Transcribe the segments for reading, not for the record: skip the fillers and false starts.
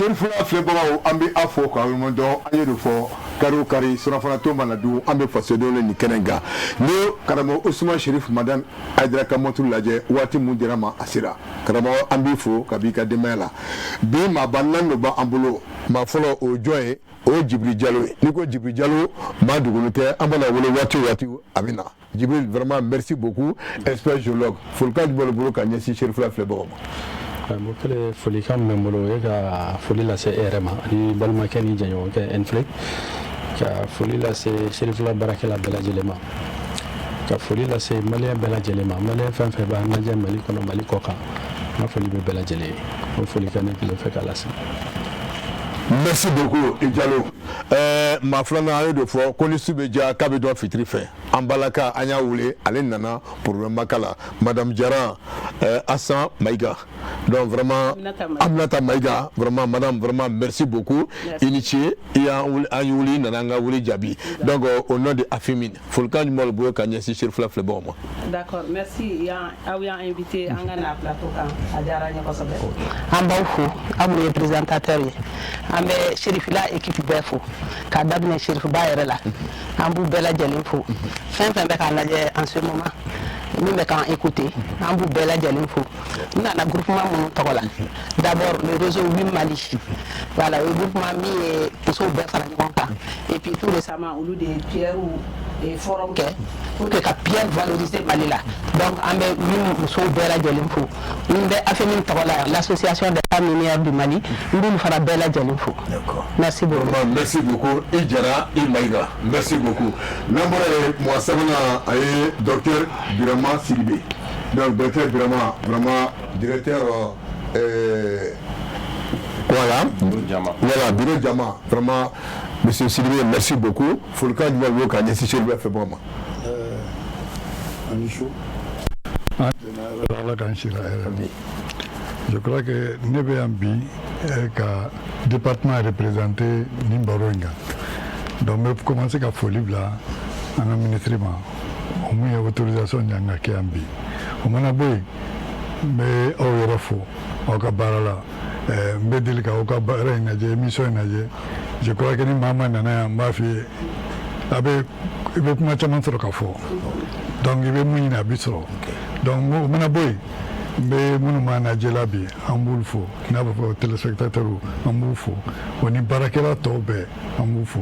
Sherifula filɛbagaw an bɛ a fɔ k'aw ɲuman dɔn an ye de fɔ kari o kari surafanato mana dun an bɛ fasodenw ni kɛnɛ kan ni karamɔgɔ Usman Sherif Madane Aidara ka moto lajɛ waati mun dira ma a sera karamɔgɔ an b'i fo ka b'i ka denbaya la bi maaba naani de b'an bolo maa fɔlɔ o jɔn ye o ye Djibiri Diallo ye n'i ko Djibiri Diallo maa dogolen tɛ an bɛna wele waati o waati a bɛ na Djibiri vraiment merci beaucoup expert géologue folikan jumɛn b'e bolo ka ɲɛsin Sherifula filɛbagaw ma. Bon kele folikan min bɛ n bolo e ka foli lase e yɛrɛ ma ani balimakɛ ni jɛɲɔgɔnkɛ Enflé ka foli lase Sherifula baarakɛla bɛɛ lajɛlen ma ka foli lase maliyɛn bɛɛ lajɛlen ma maliyɛn fɛn fɛn b'an lajɛ Mali kɔnɔ Mali kɔ kan n ka foli bɛ bɛɛ lajɛlen ye o folikan ne kelen fɛ k'a lase. Merci beaucoup Diallo. Ma filanan an ye de fɔ ko ni su bɛ diya k'a bɛ dɔn fitiri fɛ an balaka an y'a wele ale nana problème ba kala Madame Diarra Hassan Maïga donc vraiment Aminata Maïga vraiment madame vraiment merci beaucoup initié i y'an wuli nana an ka wele jaabi donc au nom de Afimine folikan jumɛn b'o ka ɲɛsin Sherifula filɛbagaw ma. D'accord merci aw y'an invité an ka na plateau kan a diyara n ye kosɛbɛ. An b'aw fo aw minnu ye présentateur ye an bɛ Sherifula équipe bɛɛ fo k'a daminɛ Sherifuba yɛrɛ la an b'u bɛɛ lajɛlen fo fɛn fɛn bɛ k'an lajɛ en ce moment min bɛ k'an écouter an b'u bɛɛ lajɛlen fo n nana groupement minnu tɔgɔ la d'abord le réseau 8 Mali voilà o groupement min ye musow bɛɛ fara ɲɔgɔn kan et puis tout récemment olu de pierre et forum kɛ pour que ka pierre valoriser Mali la donc an bɛ min musow bɛɛ lajɛlen fo n bɛ Afemine tɔgɔ la l'association des femmes minières du Mali n b'olu fara bɛɛ lajɛlen fo. Merci beaucoup. Merci beaucoup i Diarra i Maïga merci beaucoup n'an bɔra yen mɔgɔ sabanan a ye docteur Birama Sidibé donc docteur Birama vraiment directeur voilà bureau Jama vraiment monsieur Sidibé merci beaucoup folikan jumɛn b'o ka ɲɛsin Sherifula filɛbagaw ma. Allah k'an si la hɛrɛ je crois que ne bɛ yan bi ka département représenté ni baro in kan donc n bɛ commencer ka foli bila an ka ministre ma o mun ye autorisation ɲan ka kɛ yan bi o mana bɔ yen n bɛ aw yɛrɛ fo aw ka baara la n bɛ deli k'aw ka baara in lajɛ émission in lajɛ je crois que ni maa ma nana yan n b'a f'i ye a bɛ i bɛ kuma caman sɔrɔ ka fɔ donc i bɛ mun ɲini a bi sɔrɔ donc o mana bɔ yen n bɛ minnu m'an lajɛla bi an b'olu fo n'a bɛ fɔ téléspectateurs an b'u fo o ni baarakɛla tɔw bɛɛ an b'u fo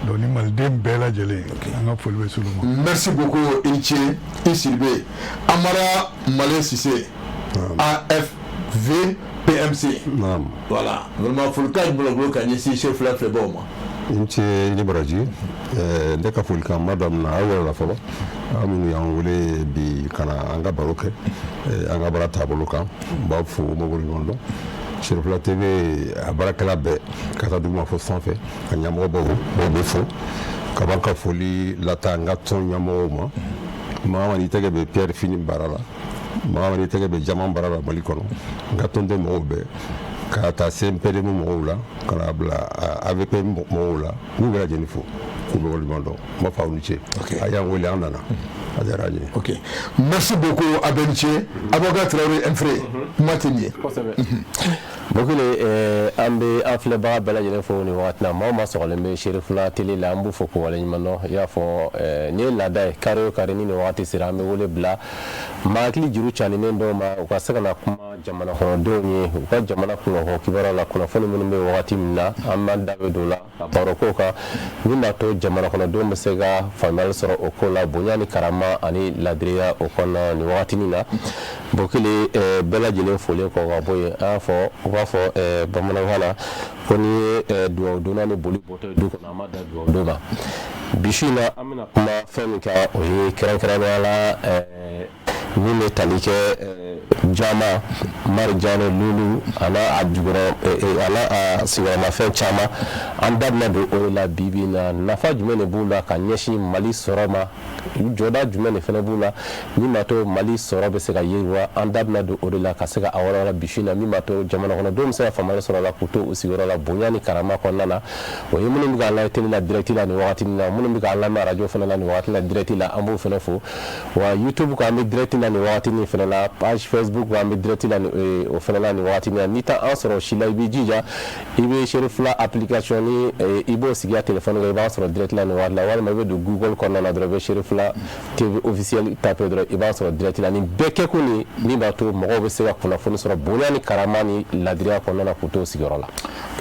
donc ni maliden bɛɛ lajɛlen an ka foli bɛ s'olu ma. Merci beaucoup i ce i Sidibé Amara Malin Cissé AFV PMC voilà vraiment folikan jumɛn b'o ka ɲɛsin Sherifula filɛbagaw ma. n ce ni baraji ne ka folikan ma daminɛ aw yɛrɛ la fɔlɔ aw minnu y'an wele bi ka na an ka baro kɛ an ka baara taabolo kan n b'aw fo mɔgɔw ɲɔgɔn dɔn Sherifula TV a baarakɛla bɛɛ ka taa duguma fo sanfɛ ka ɲɛmɔgɔ baw bɛ fo ka b'an ka foli lata an ka tɔn ɲɛmɔgɔw ma maa ma n'i tɛgɛ bɛ Pierre Fini baara la maa ma n'i tɛgɛ bɛ Jama baara la Mali kɔnɔ n ka tɔnden mɔgɔw bɛɛ ka taa se MPDM mɔgɔw la ka na bila AVP mɔgɔw la n'u bɛɛ lajɛlen fo k'u bɛ waleɲuman dɔn n b'a fɔ aw ni ce a y'an wele an nana a diyara an ye. Ok merci beaucoup a bɛ ni ce avocat Traoré Enfré kuma tɛ nin ye. Bokele an bɛ an filɛbaga bɛɛ lajɛlen fo nin wagati la maa o maa sɔgɔlen bɛ Sherifula télé la an b'u fo k'u waleɲuman dɔn i y'a fɔ nin ye laada ye kari o kari ni nin wagati sera an bɛ wele bila maa hakili juru caninen dɔw ma u ka se ka na kuma jamana kɔnɔdenw ye u ka jamana kunnafoni kibaruya la kunnafoni minnu bɛ wagati min na an b'an da bɛ don la ka baro k'o kan min b'a to jamana kɔnɔdenw bɛ se ka faamuyali sɔrɔ o ko la bonya ni karama ani ladiriya o kɔnɔna nin wagatinin na Bokele bɛɛ lajɛlen folen kɔ ka bɔ yen an y'a fɔ u b'a fɔ bamanankan na ko ni ye dugawu donna ni boli bɔtɔ ye du kɔnɔ an ma da dugawu don ma bi su in na an bɛna kuma fɛn min kan o ye kɛrɛnkɛrɛnnenya la min bɛ tali kɛ Jama Marijane Lulu a n'a a jukɔrɔ a n'a a sigiyɔrɔmafɛn caman an da bɛna don o de la bi bi in na nafa jumɛn de b'u la ka ɲɛsin Mali sɔrɔ ma jɔda jumɛn de fana b'u la min b'a to Mali sɔrɔ bɛ se ka yiriwa an da bɛna don o de la ka se ka a wɔɔrɔ la bi su in na min b'a to jamana kɔnɔdenw bɛ se ka faamuyali sɔrɔ a la k'u to u sigiyɔrɔ la bonya ni karama kɔnɔna na o ye minnu bɛ k'an lamɛn télé la direct la nin wagati in na minnu bɛ k'an lamɛn radio fana la nin wagati la direct la an b'o fana fo wa YouTube kan an bɛ direct la nin wagati in fana la page Facebook wa mi direct la o fana la ni waati ni ni ta an sɔrɔ si la i bɛ jija i bɛ Cherifula application ni i b'o sigi a téléphone kan i b'a sɔrɔ direct la ni waati la walima i bɛ don Google kɔnɔna na dɔrɔn i bɛ Cherifula TV officiel taper dɔrɔn i b'a sɔrɔ direct la ni bɛɛ kɛ kun ni min b'a to mɔgɔw bɛ se ka kunnafoni sɔrɔ bonya ni karama ni ladiriya kɔnɔna na k'u to sigiyɔrɔ la.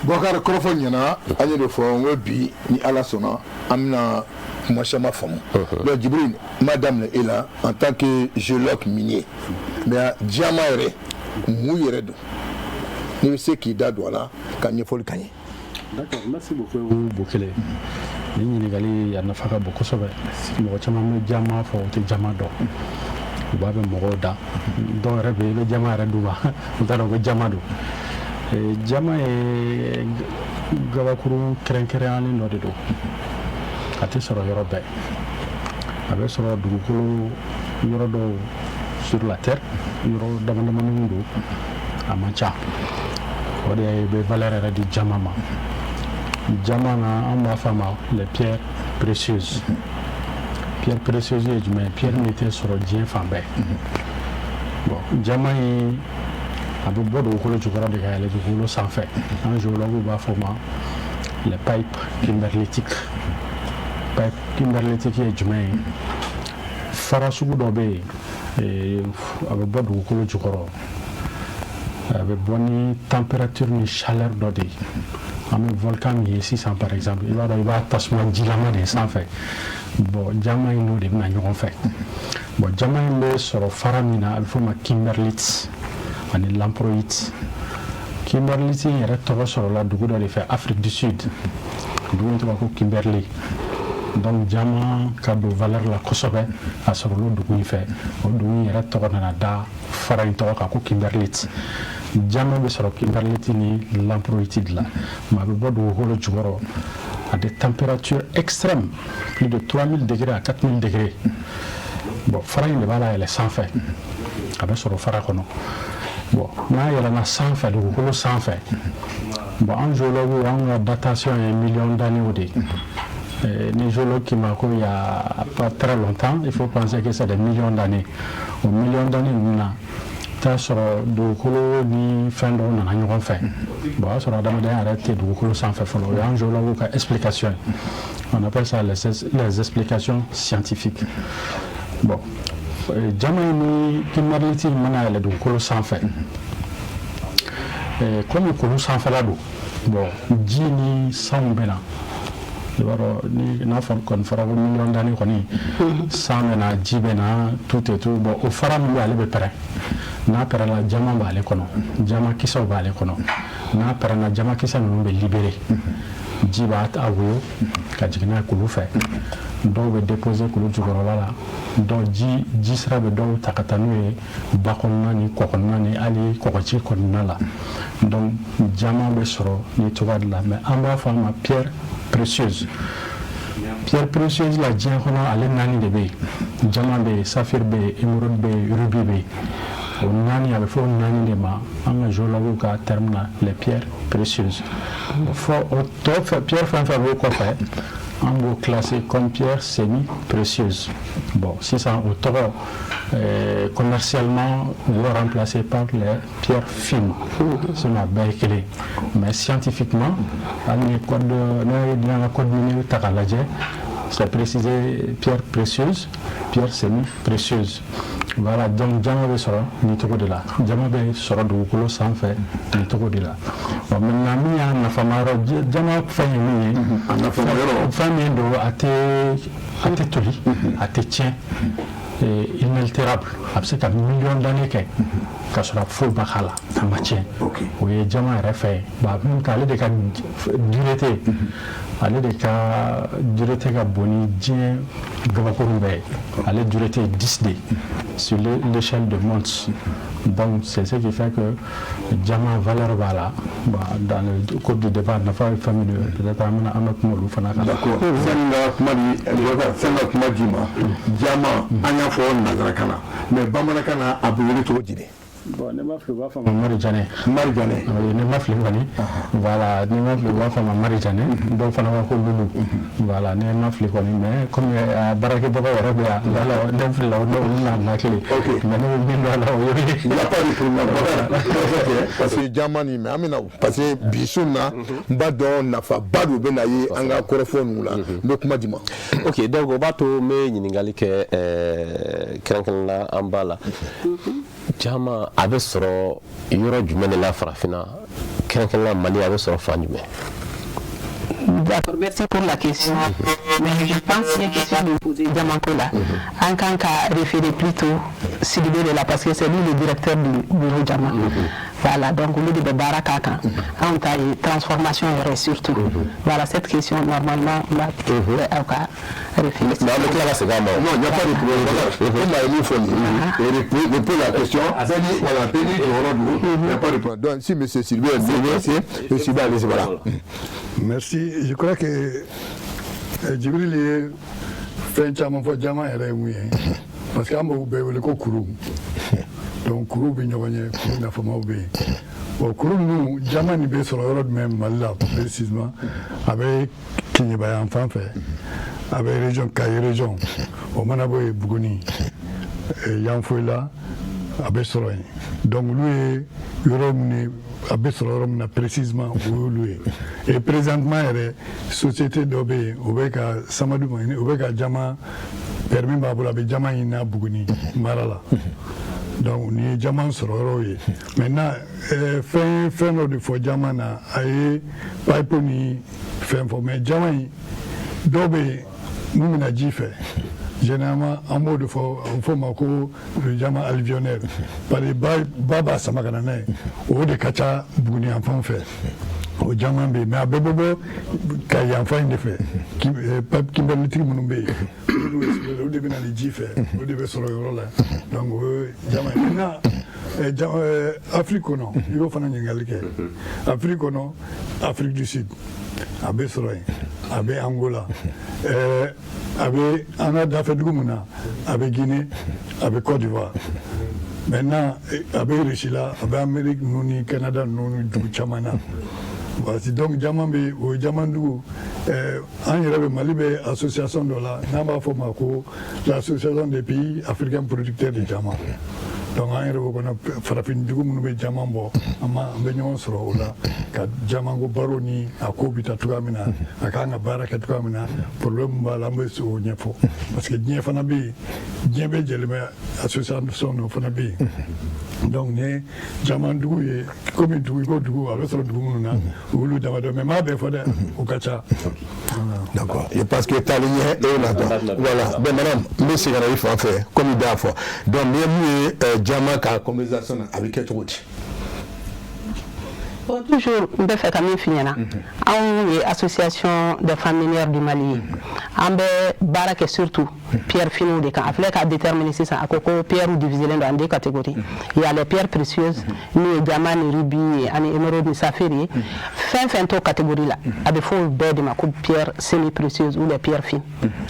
Bɔkari kɔrɔfɔ ɲɛna an ye de fɔ n ko bi ni Ala sɔnna an bɛna kuma caman faamu. Donc Djibril n b'a daminɛ e la en tant que géologue minier mais Diama yɛrɛ mun yɛrɛ don n'i bɛ se k'i da don a la ka ɲɛfɔli k'an ye. D'accord, merci beaucoup Bokele. Ni ɲininkali a nafa ka bon kosɛbɛ mɔgɔ caman bɛ Diama fɔ o tɛ Diama dɔn u b'a bɛ mɔgɔw da dɔw yɛrɛ bɛ yen i bɛ Diama yɛrɛ d'u ma u t'a dɔn ko Diama don. Diama ye gabakuru kɛrɛnkɛrɛnyalen dɔ de don a tɛ sɔrɔ yɔrɔ bɛɛ a bɛ sɔrɔ dugukolo yɔrɔ dɔw sur la terre yɔrɔ damadamanin don a man ca o de bɛ valeur yɛrɛ di Diama ma Diama na an b'a fɔ a ma les pierres précieuses pierres précieuses ye jumɛn pierre min tɛ sɔrɔ diɲɛ fan bɛɛ bon Diama ye a bɛ bɔ dugukolo jukɔrɔ de ka yɛlɛ dugukolo sanfɛ an géologues b'a fɔ o ma les pipes kimberlitiques pipe kimberlitique ye jumɛn ye fara sugu dɔ bɛ yen a bɛ bɔ dugukolo jukɔrɔ a bɛ bɔ ni température ni chaleur dɔ de ye an bɛ volcan min ye sisan par exemple i b'a dɔn i b'a tasuma jilama de sanfɛ bon Diama in n'o de bɛna ɲɔgɔn fɛ bon Diama in bɛ sɔrɔ fara min na a bɛ fɔ o ma kimberlite ani lamproite kimberlite in yɛrɛ tɔgɔ sɔrɔla dugu dɔ de fɛ Afrique du Sud dugu in tɔgɔ ko Kimberley donc Diama ka don valeur la kosɛbɛ a sɔrɔla dugu in fɛ o dugu in yɛrɛ tɔgɔ nana da fara in tɔgɔ kan ko Kimberlite Diama bɛ sɔrɔ Kimberlite ni lamproite de la mais a bɛ bɔ dugukolo jukɔrɔ à des températures extrêmes plus de 3000 degrés à 4000 degrés bon fara in de b'a la yɛlɛ sanfɛ a bɛ sɔrɔ fara kɔnɔ bon n'a yɛlɛnna sanfɛ dugukolo sanfɛ bon an géologues an ka datation ye millions d'années o de ye les géologues qui m'ont il y a pas très longtemps, il faut penser que c'est des millions d'années. Au millions d'années, nous avons sur dugukolo ni fɛn dɔw nana ɲɔgɔn fɛ bon a sɔrɔ adamadenya yɛrɛ tɛ dugukolo sanfɛ fɔlɔ o y'an géologues ka explication on appelle ça les explications scientifiques bon Diama ni kimberlite mana yɛlɛ dugukolo sanfɛ komi kulu sanfɛla don bon ji ni sanw bɛ na i b'a dɔn ni n'a fɔ kɔni fɔra ko million d'années kɔni san bɛ na ji bɛ na tout et tout bon o fara min bɛ ale bɛ pɛrɛn n'a pɛrɛnna Diama b'ale kɔnɔ Diama kisɛw b'ale kɔnɔ n'a pɛrɛnna Diama kisɛ ninnu bɛ libéré ji b'a woyo ka jigin n'a ye kulu fɛ dɔw bɛ déposer kulu jukɔrɔla la dɔw ji sira bɛ dɔw ta ka taa n'u ye ba kɔnɔna ni kɔ kɔnɔna ni hali kɔgɔji kɔnɔna la donc Diama bɛ sɔrɔ ni cogoya de la mais an b'a fɔ a ma pierre précieuse pierre précieuse la diɲɛ kɔnɔ ale naani de bɛ yen Diama bɛ yen saphir bɛ yen émeraude bɛ yen rubis bɛ yen o naani a bɛ fɔ o naani de ma an ka géologues ka terme na les pierres précieuses fɔ o tɔ fɛ pierre fɛn fɛn bɛ kɔfɛ an b'o classer comme pierre semi précieuse bon sisan o tɔgɔ commercialement on va remplacer par les pierres fines sinon a bɛɛ ye kelen mais scientifiquement hali ni code n'an ka code minier ta k'a lajɛ c'est précisé pierre précieuse pierre semi précieuse voilà donc Diama bɛ sɔrɔ ni cogo de la Diama bɛ sɔrɔ dugukolo sanfɛ ni cogo de la bon maintenant min y'a nafama yɔrɔ Diama fɛn ye min ye a nafama yɔrɔ fɛn min don a tɛ toli a tɛ tiɲɛ inaltérable a bɛ se ka million d'années kɛ ka sɔrɔ foyi ma k'a la a ma tiɲɛ o ye Diama yɛrɛ fɛ bon même qu'ale de ka dureté ale de ka dureté ka bon ni diɲɛ gabakuru bɛɛ ye ale dureté est 10D sur l'échelle de Mons donc c'est ce qui fait que Diama valeur b'a la dans le cours du débat nafa ye fɛn min ye peut-être an bɛ kuma olu fana kan. d'accord sani ka kuma d'i ma Diama an y'a fɔ nanzarakan na mais bamanankan na a bɛ wele cogo di de. Bon, ne m'a fait pas faire Marijane. Marijane. Ne m'a fait pas. Voilà, ne m'a fait pas faire Marijane. Donc, il faut que Loulou. Voilà, ne m'a fait pas. Mais comme Barake Baba Arabia, voilà, ne fait là, on a la clé. Ok. Mais nous, il n'y a pas de problème. Parce que Jamani, mais Amina, parce que Bissouna, Badon, Nafa, Badou Benaye, Anga Korofon, là. Donc, Madima. Ok, donc, on va tout mais Ningalike, Krankana, Ambala. Jama a bɛ sɔrɔ yɔrɔ jumɛn de la farafinna kɛrɛnkɛrɛnnenya Mali a bɛ sɔrɔ fan jumɛn? D'accord, merci pour la question. Mais je pense qu'il y a une question de poser Diamankola. En tant qu'à référer plutôt Sidibé de la parce que c'est lui le directeur du bureau Diamant. Voilà, donc au lieu de Barakaka, en cas de transformation surtout. Voilà, cette question, normalement, on va référer. Non, mais là, c'est vraiment. Non, il n'y a pas de problème. Il m'a pose la question. Il n'y a pas de problème. Donc, si M. Sylvain est venu, M. Sylvain, allez-y, voilà. Merci. Je crois que Djibril est fait un peu de diamant et parce qu'il y a un peu de Kourou. Donc, Kourou, il y a un peu de Kourou, nous, diamant, il est sur le road même, là, précisément, avec Kinyaba enfant fait, avec région, Kaye région, au Manaboy Bougouni, et Yanfouela, avec Soroy. Donc, lui, il Abesororum précisément où lui et présentement la société d'Obé Obeka Samadou Obeka Jama permis Babula Jama ina Buguni Marala donc ni Jama Sororoye maintenant fin de fois Jama na aye Paiponi fin for mais Jama d'Obé Moumina Jife généralement en mode faut mako le Jama alvionnaire par les baba samakanane au de kacha buguni enfant fait au Jama be mais abebo kay enfant de fait qui pap qui ben litri munumbe au de bina li jife au de be soro rola donc Jama na Afrique non il faut fana ngalike Afrique non Afrique du Sud abe soroy abe Angola avec Anna Dafedgoumuna, avec Guinée, avec Côte d'Ivoire. Maintenant, avec Richila, avec Amérique, nous, Canada, nous, Chamana. Voici donc Jamambi, ou Jamandou, en Yérabe Malibé, association de la Nama Fomako, l'association des pays africains producteurs de Diamant. Donc, en Yérabe, Farafin Djoum, nous, Jamambo, Ama, Benyon Sro, Jamango Baroni, à Kobita Tuamina, à Kanga Baraka Tuamina, pour le Mbalamus ou Niefo. Parce que Niefanabi, Niebe Jelme, association de Fanabi. Donc, Jamandou, comme il doit avec son Doumuna, ou le Damado, mais ma béfode au Kacha. D'accord. Et parce que t'as ligné et là-dedans. Voilà. Ben, madame, monsieur Ganaïf en fait, comme il doit faire. Donc, bienvenue, Jamaka, conversation avec quelque chose. Bon, toujours, on peut faire comme une fille. On est association des femmes minières du Mali. On est baraque surtout pierre fine de camp. Avec à déterminer si ça a coco pierre ou divisé dans deux catégories. Il y a les pierres précieuses, ni diamants, ni rubis, ni émeraudes, ni saphirs. Fin catégorie là. Avec faux bête de ma coupe pierre semi-précieuse ou les pierres fines.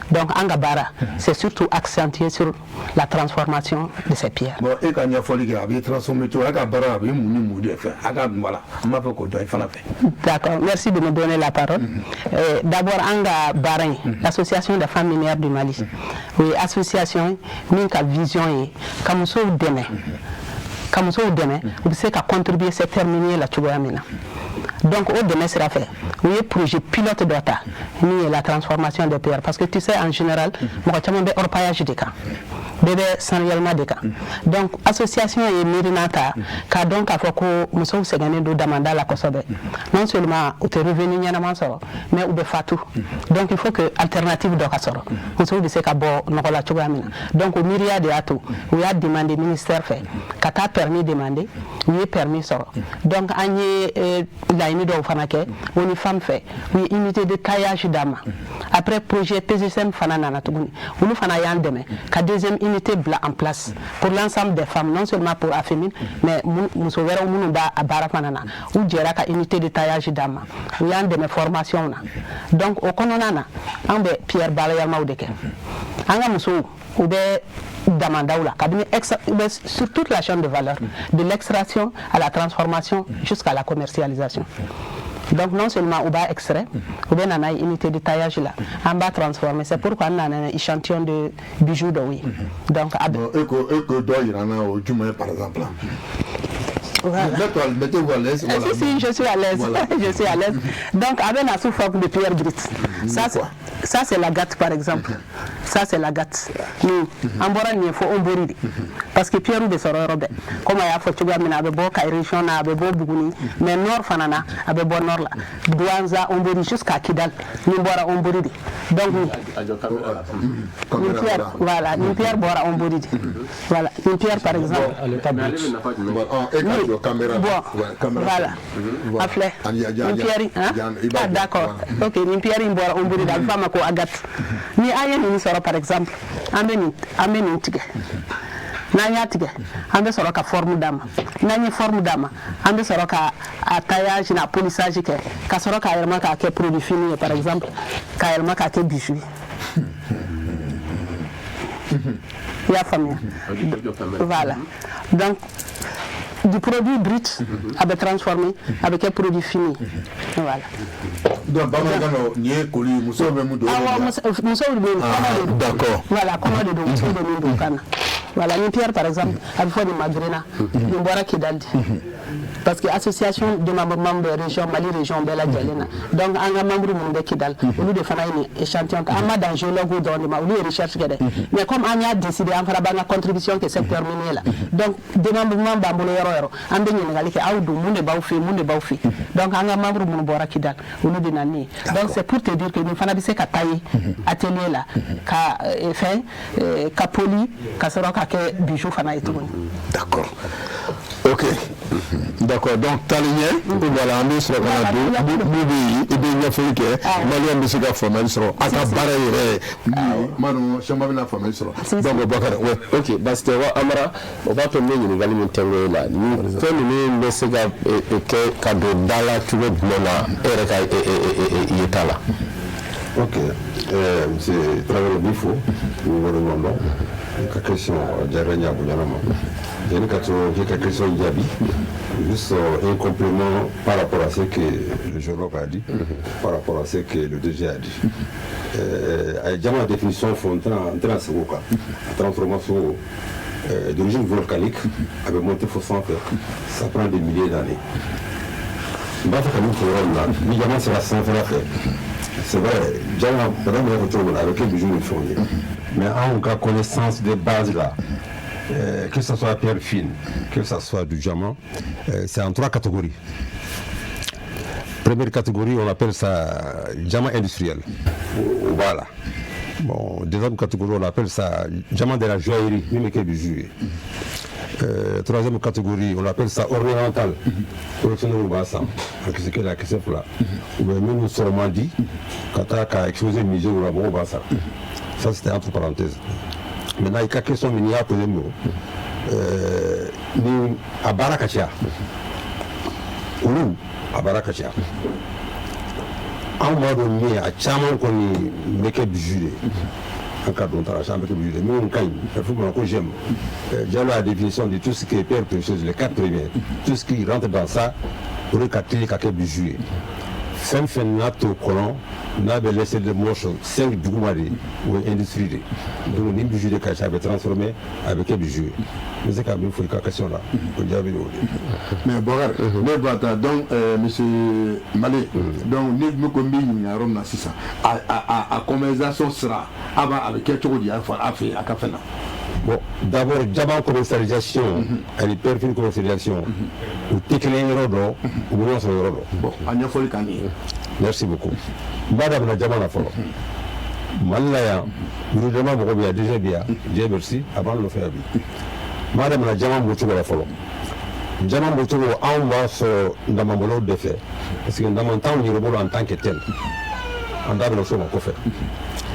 Donc Angabara, c'est surtout accentué sur la transformation de ces pierres. Bon, et quand il y a folie qui a été transformé, tu as Angabara, il y a mouni voilà. D'accord, merci de me donner la parole. D'abord, Anga Barin, l'association des femmes minières du Mali. Oui, association, minka vision et Kamuso demain. Kamuso demain, vous savez qu'à contribuer c'est terminer la Tchouamina. Donc, au demain sera fait. Oui, projet pilote d'Ota, ni la transformation des pierres. Parce que tu sais, en général, moi, tu as un orpaillage des cas. Bébé sans réellement des cas. Donc, association et Mirinata, car donc, à Foko, nous sommes gagné de Damanda la Kosobe. Non seulement, ou te revenu Nyanaman, mais ou de Fatou. Donc, il faut que alternative de Kassoro. Nous sommes de Sekabo, Nokola Tchouamina. Donc, au myriade de Atou, où il y a demandé, ministère fait, Kata permis de demander, oui, permis sort. Donc, Agnès, la unité de Fanake, où une femme fait, oui, unité de taillage d'âme. Après, projet PGSM Fanana Touguni, où nous fanayons demain, qu'à deuxième unité blanc en place pour l'ensemble des femmes, non seulement pour la féminine, mais nous sommes à Barafanana, où il y a une unité de taillage d'âme. Il y a des formations. Donc, au Kononana, on a Pierre Balayama ou de Ken. On a Moussou, ou Damandaoula, sur toute la chaîne de valeur, de l'extraction à la transformation jusqu'à la commercialisation. Donc non seulement on va extrait, on va une unité de taillage là, on va transformer. C'est pourquoi on a un échantillon de bijoux de oui. Donc par exemple. Voilà. Mettez-vous à l'aise. Voilà. Si, je suis à l'aise. Voilà. Je suis à l'aise. Donc, avec la sous forme de pierre brute. Ça, c'est la gâte, par exemple. Ça, c'est la gâte. En Bora, il faut un boridi. Parce que pierre de soro robe. Comme il y a fait, tu vois, il y a beau Kairishon, il y a beau Bougouni, mais Nord Fanana, il y a beau Nord là. Douanza, on boridi jusqu'à Kidal. Nous Bora, on boridi. Donc, une pierre, voilà, une pierre Bora, on boridi. Voilà, une pierre, par exemple. Voilà. Afle. Une pierre, ah, d'accord. Ok, une pierre, une Bora, on boridi. La femme a agat. Ni ayen ni soro, par exemple. Ameni tige. Nanya tige. Ambe soro ka forme dama. Nanya forme dama. Ambe soro ka taillage na polissage ke. Ka soro ka elma ka ke produit fini, par exemple. Ka elma ka ke bijoux. Ya famille. Voilà. Donc du produit brut avec transformé avec un produit fini. Voilà. Donc d'accord. Voilà, comment le don. Voilà, une pierre par exemple, à fois de Madrena, une boira qui date. Parce que l'association de membres de région, Mali région, Bella Djalena, donc un membre de Kidal, au lieu de faire un échantillon, un dans géologue dans le Maouli recherche. Mais comme on a décidé de faire une contribution qui s'est terminée là, donc des membres d'Ambolero, un béni qui a eu du monde baufi, donc un membre de Bora Kidal, au lieu de Nani. Donc c'est pour te dire que nous faisons des taille atelier là, qu'a fait, qu'a poli, qu'a sera qu'a bijoux fana et tout. D'accord. Ok. D'accord. Donc taligné, voilà, on est sur la Boubi, et bien fait que Malien de Sega formel sur Akabaré, Manu, Chamabina formel sur. Donc, ok, Basté, Amara, on va te mener une galine là. Nous faisons le Sega et cadeau d'Ala, tu veux Mona, Erika et Yetala. Ok, c'est très bien, il faut, nous voulons la question d'Arenia Bouyanama. J'ai une question d'Yabi, juste un complément par rapport à ce que le géologue a dit, par rapport à ce que le DG a dit. Il y a une définition de la transformation d'origine volcanique avec montée fossile, ça prend des milliers d'années. C'est la sans faire. C'est vrai, avec les bijoux fournis. Mais on a connaissance des bases là, que ce soit pierre fine, que ce soit du diamant, c'est en 3 catégories. Première catégorie, on appelle ça diamant industriel. Voilà. Bon, deuxième catégorie, on appelle ça diamant de la joaillerie, même que bijoux. Troisième catégorie, on appelle ça oriental. Collectionneur au bassin. C'est que la question là. Ou même nous sommes dit, quand tu as exposé le musée au bassin. Ça c'était entre parenthèses. Maintenant, il y a quelques questions minières pour les mots. Nous, à Barakachia. Ou à Barakachia. En mode donné, à Tchaman, qu'on est que bijoux. En cas dont on a chambre de budget, mais on gagne. Il faut que j'aime. J'ai la définition de tout ce qui est pierre précieuse, les 4 premières. Tout ce qui rentre dans ça, pour le quartier, quelqu'un bijoux. Fin nato colon, n'a pas laissé de moches, 5 doumari ou industrie. Donc, les bijoux de cachet avaient transformé avec un bijoux. Mais c'est quand même une question là. Mais bon, donc, monsieur Malé, donc, nous combinons à Rome, c'est ça. À conversation sera avant avec quelque chose à faire à Cafena. Bon, d'abord, diamant commercialisation, elle est perfide commercialisation, ou technique rodo, ou non sur le rodo. Bon, on a fait le merci beaucoup. Madame la diamant la fois. Malaya, nous demandons beaucoup bien, déjà bien, Dieu merci, avant de le faire. Madame la diamant beaucoup la fois. Diamant beaucoup, on va sur dans mon boulot de fait. Parce que dans mon temps, il est en tant que tel. On a besoin de faire.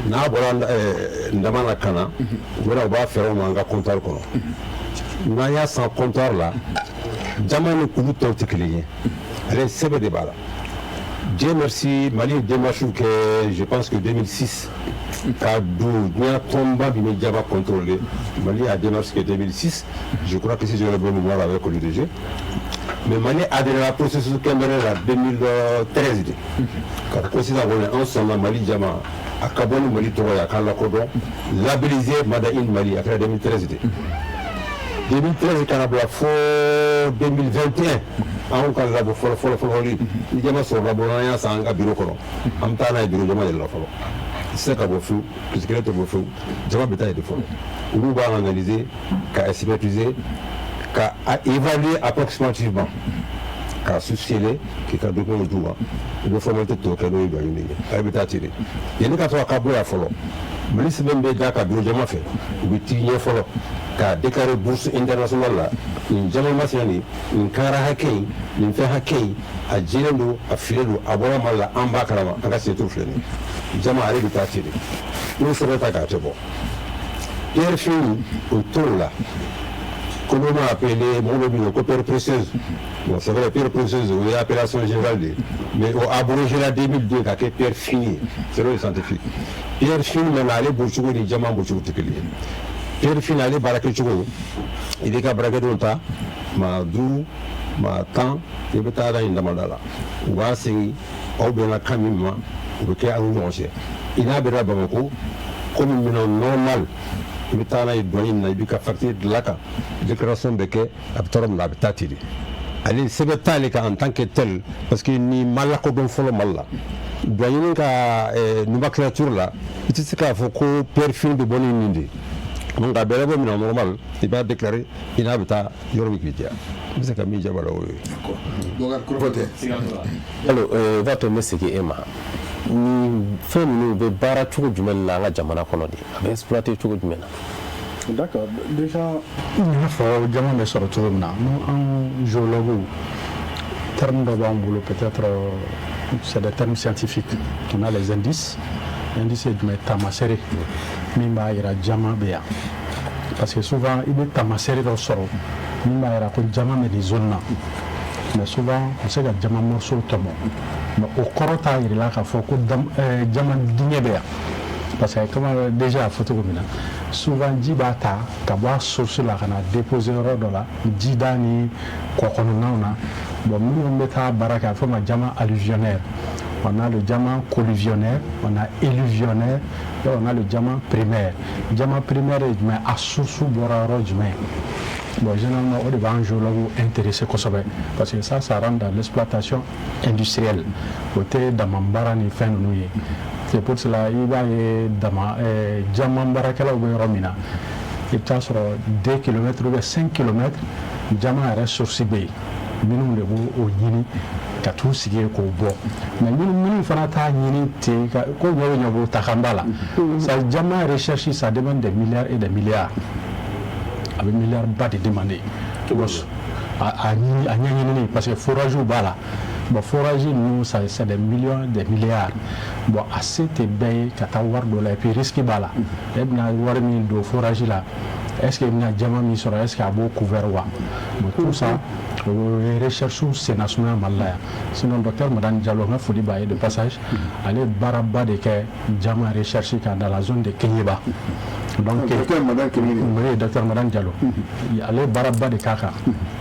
N'a bɔra ndama la kana wɛrɛ u b'a fɛɛrɛ ma an ka comptoir kɔnɔ n'an y'a san comptoir la jama ni kulu tɔw tɛ kelen ye ale sɛbɛn de b'a la Dieu merci, Mali démarche que je pense que 2006, quand Dounia Tomba Bimediaba contrôlé, Mali a démarché que 2006, je crois que si j'ai le bon mémoire avec le DG, mais Mali a adhéré à processus Cameroun en 2013. Quand le processus a volé ensemble Mali Djama, à Kabon Mali Toya, quand la Kodon, labellisé Madaïn Mali après 2013. 2013 quand on a fait 2021 on quand la faut il y a sur la bonne ça en bureau kono am tana bureau jama de la folo c'est ka bofu puisque le to bofu jama betaille de folo on va analyser ka expertiser ka évaluer approximativement ka soucier que ka do ko duwa il faut mettre to ka do yoni ay beta tire yeni ka to ka boya folo ministre membe da ka bureau jama fait bi tiñe folo ka déclaré bourse internationale là in jama masani in kara hakei in fe hakei a jirendo a filelo a bora malla an ba karama an ka setu filene jama are bi ta tire no sere ta ka tebo hier fini autour là comme on a appelé mon lobby ko père précieuse bon c'est vrai père précieuse ou appellation générale mais au abrogé la 2002 ka père fini c'est le scientifique hier fini mais aller bourchou di jama bourchou tikeli Pierre finale barake chugo il ka barake donta ma du ma tan e beta da inda madala wa singi au be na kamima o ke an nonche ina be raba ko comme mino normal beta na idoni na bi ka facture de laka déclaration de ke abtorom la betatiri ali sebetali ka en tant que tel parce que ni malako don folo malla doyen ka nomenclature là il se ka faut ko perfil de bonne nindi donc à belle bonne normal il va déclarer il a beta yoro bikitia c'est comme il jabala oui donc crofote alors va te mettre que Emma ni fɛn ninnu bɛ baara cogo jumɛn na an ka jamana kɔnɔ de a bɛ exploiter cogo jumɛn na. D'accord, déjà il n'a pas jama bɛ sɔrɔ cogo min na an géologues termes dɔ b'an bolo peut-être c'est des termes scientifiques on a les indices indice ye jumɛn tamasere min b'a yira jama bɛ yan parce que souvent i bɛ tamasere dɔ sɔrɔ min b'a yira ko jama bɛ nin zone na mais souvent on sait ka jama morceau tɔmɔ mais o kɔrɔ t'a yirala k'a fɔ ko jama dingɛ bɛ yan parce que comme déjà a fɔ cogo min na souvent ji b'a ta ka bɔ a source la ka na déposer yɔrɔ dɔ la jida ni kɔ kɔnɔnaw na bon minnu bɛ taa baara kɛ a bɛ fɔ ma jama alluvionnaire on a le diamant colluvionnaire, on a éluvionnaire et on a le diamant primaire. Le diamant primaire est à source boraro jumé. Bon, généralement, on est un géologue intéressé parce que ça rentre dans l'exploitation industrielle. Côté d'Amambara ni fin nous. C'est pour cela il va y diamant barakela ou romina. Il y a 2 km ou 5 km, diamant reste sur Sibé. Minimum de vous au Yini. Ka tout sigé ko bo mais nous fana ta ñini te ko ñoo ñoo ta xambala ça jamais recherche ça demande des milliards et des milliards avec milliards bas de demander à ñini parce que forage ou bala bon forage nous ça c'est des millions des milliards bon assez te bay ka ta war do la et puis risque bala et na war mi do forage là est-ce que na jama mi sera est-ce qu'il y a beaucoup couvert wa donc tout ça recherche c'est national malaya sinon docteur Madame Diallo a fait de passage aller baraba de que jama recherche dans la zone de Kenyeba donc docteur Madame Diallo il allait baraba de Kaka